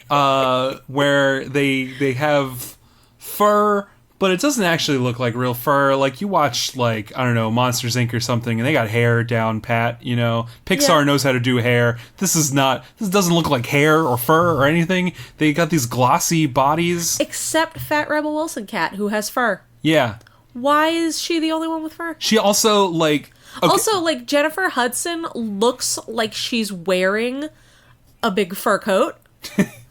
A: Where they have fur but it doesn't actually look like real fur. Like, you watch, like, I don't know, Monsters, Inc. or something, and they got hair down pat, you know? Pixar knows how to do hair. This doesn't look like hair or fur or anything. They got these glossy bodies.
B: Except Fat Rebel Wilson cat, who has fur.
A: Yeah.
B: Why is she the only one with fur?
A: She also, like... Okay.
B: Also, like, Jennifer Hudson looks like she's wearing a big fur coat.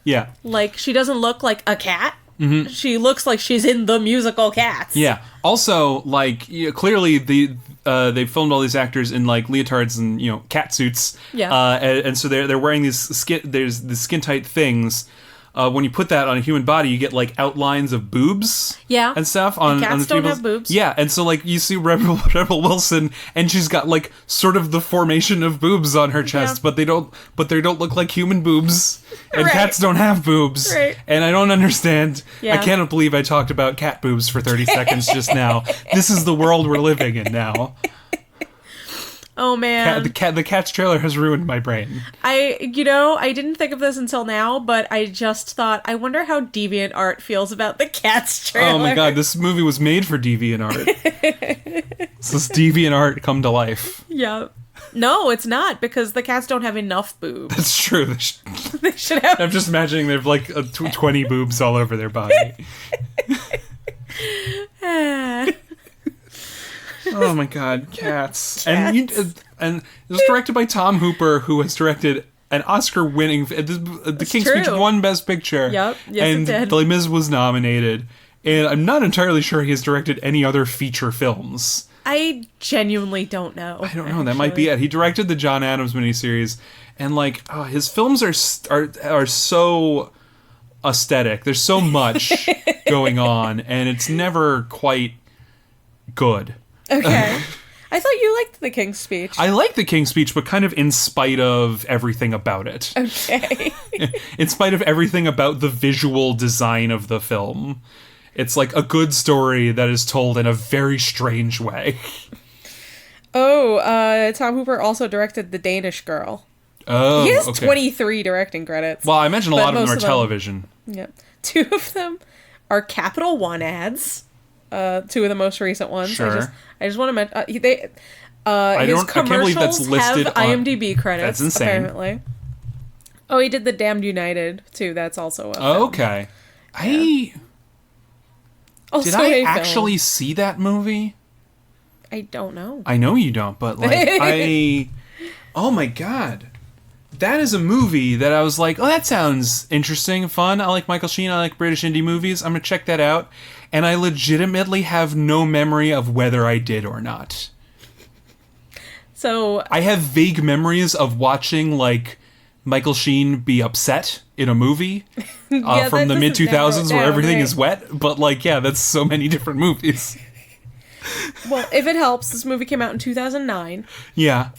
A: Yeah.
B: Like, she doesn't look like a cat. Mm-hmm. She looks like she's in the musical Cats.
A: Yeah. Also, like, clearly they filmed all these actors in, like, leotards and, you know, cat suits.
B: Yeah.
A: And so they're wearing these skin tight things. When you put that on a human body, you get, like, outlines of boobs.
B: Yeah.
A: And stuff on
B: cats
A: the
B: don't have boobs.
A: Yeah, and so, like, you see Rebel Wilson, and she's got, like, sort of the formation of boobs on her chest, but they don't look like human boobs. And
B: Right.
A: cats don't have boobs.
B: Right.
A: And I don't understand.
B: Yeah.
A: I cannot believe I talked about cat boobs for 30 seconds just now. This is the world we're living in now.
B: Oh, man.
A: The Cats trailer has ruined my brain.
B: I didn't think of this until now, but I just thought, I wonder how DeviantArt feels about the Cats trailer.
A: Oh my god, this movie was made for DeviantArt. This is DeviantArt come to life.
B: Yeah. No, it's not, because the cats don't have enough boobs.
A: That's true.
B: They should have...
A: I'm just imagining they have like 20 boobs all over their body. Oh my god, cats. And it was directed by Tom Hooper, who has directed an Oscar-winning... The King's
B: true.
A: Speech won Best Picture.
B: Yep, yes
A: and
B: it did.
A: Les Mis was nominated. And I'm not entirely sure he has directed any other feature films.
B: I genuinely don't know.
A: I don't know. That might be it. He directed the John Adams miniseries, and like his films are so aesthetic. There's so much going on, and it's never quite good.
B: Okay. I thought you liked The King's Speech.
A: I like The King's Speech, but kind of in spite of everything about it.
B: Okay.
A: In spite of everything about the visual design of the film. It's like a good story that is told in a very strange way.
B: Oh, Tom Hooper also directed The Danish Girl.
A: Oh,
B: he has
A: okay.
B: 23 directing credits.
A: Well, I imagine a lot of them are television.
B: Yeah. 2 of them are Capital One ads. 2 of the most recent ones.
A: Sure.
B: I just want to mention his
A: I can't believe that's listed
B: have IMDb credits.
A: That's insane.
B: Apparently. Oh, he did The Damned United too. That's also a film.
A: Okay.
B: Yeah. Also
A: Did I
B: a
A: actually
B: film.
A: see that movie?
B: I don't know.
A: I know you don't, but like oh my god. That is a movie that I was like, oh, that sounds interesting and fun. I like Michael Sheen. I like British indie movies. I'm going to check that out. And I legitimately have no memory of whether I did or not.
B: So
A: I have vague memories of watching, like, Michael Sheen be upset in a movie from the mid-2000s where everything is wet. But, like, yeah, that's so many different movies.
B: Well, if it helps, this movie came out in 2009.
A: Yeah.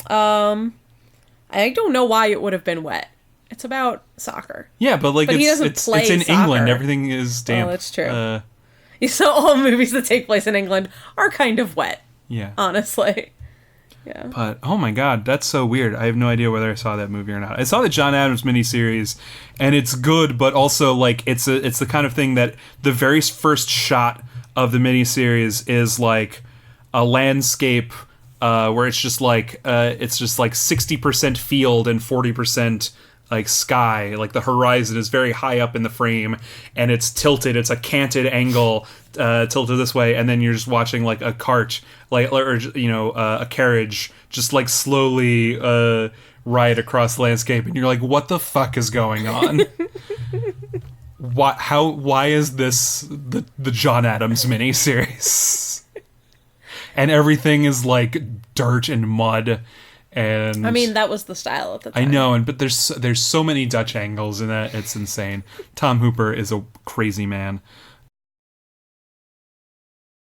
B: I don't know why it would have been wet. It's about soccer.
A: Yeah, but like it's in
B: soccer.
A: England. Everything is damp.
B: Oh, that's true. So all movies that take place in England are kind of wet.
A: Yeah.
B: Honestly. Yeah.
A: But oh my god, that's so weird. I have no idea whether I saw that movie or not. I saw the John Adams miniseries, and it's good, but also like it's the kind of thing that the very first shot of the miniseries is like a landscape where it's just like 60% field and 40% like sky. Like the horizon is very high up in the frame, and it's tilted. It's a canted angle, tilted this way, and then you're just watching like a cart, like or a carriage, just like slowly ride across the landscape, and you're like, what the fuck is going on? Why is this the John Adams miniseries? And everything is like dirt and mud, and
B: I mean that was the style at the time.
A: I know, but there's so many Dutch angles in that, it's insane. Tom Hooper is a crazy man.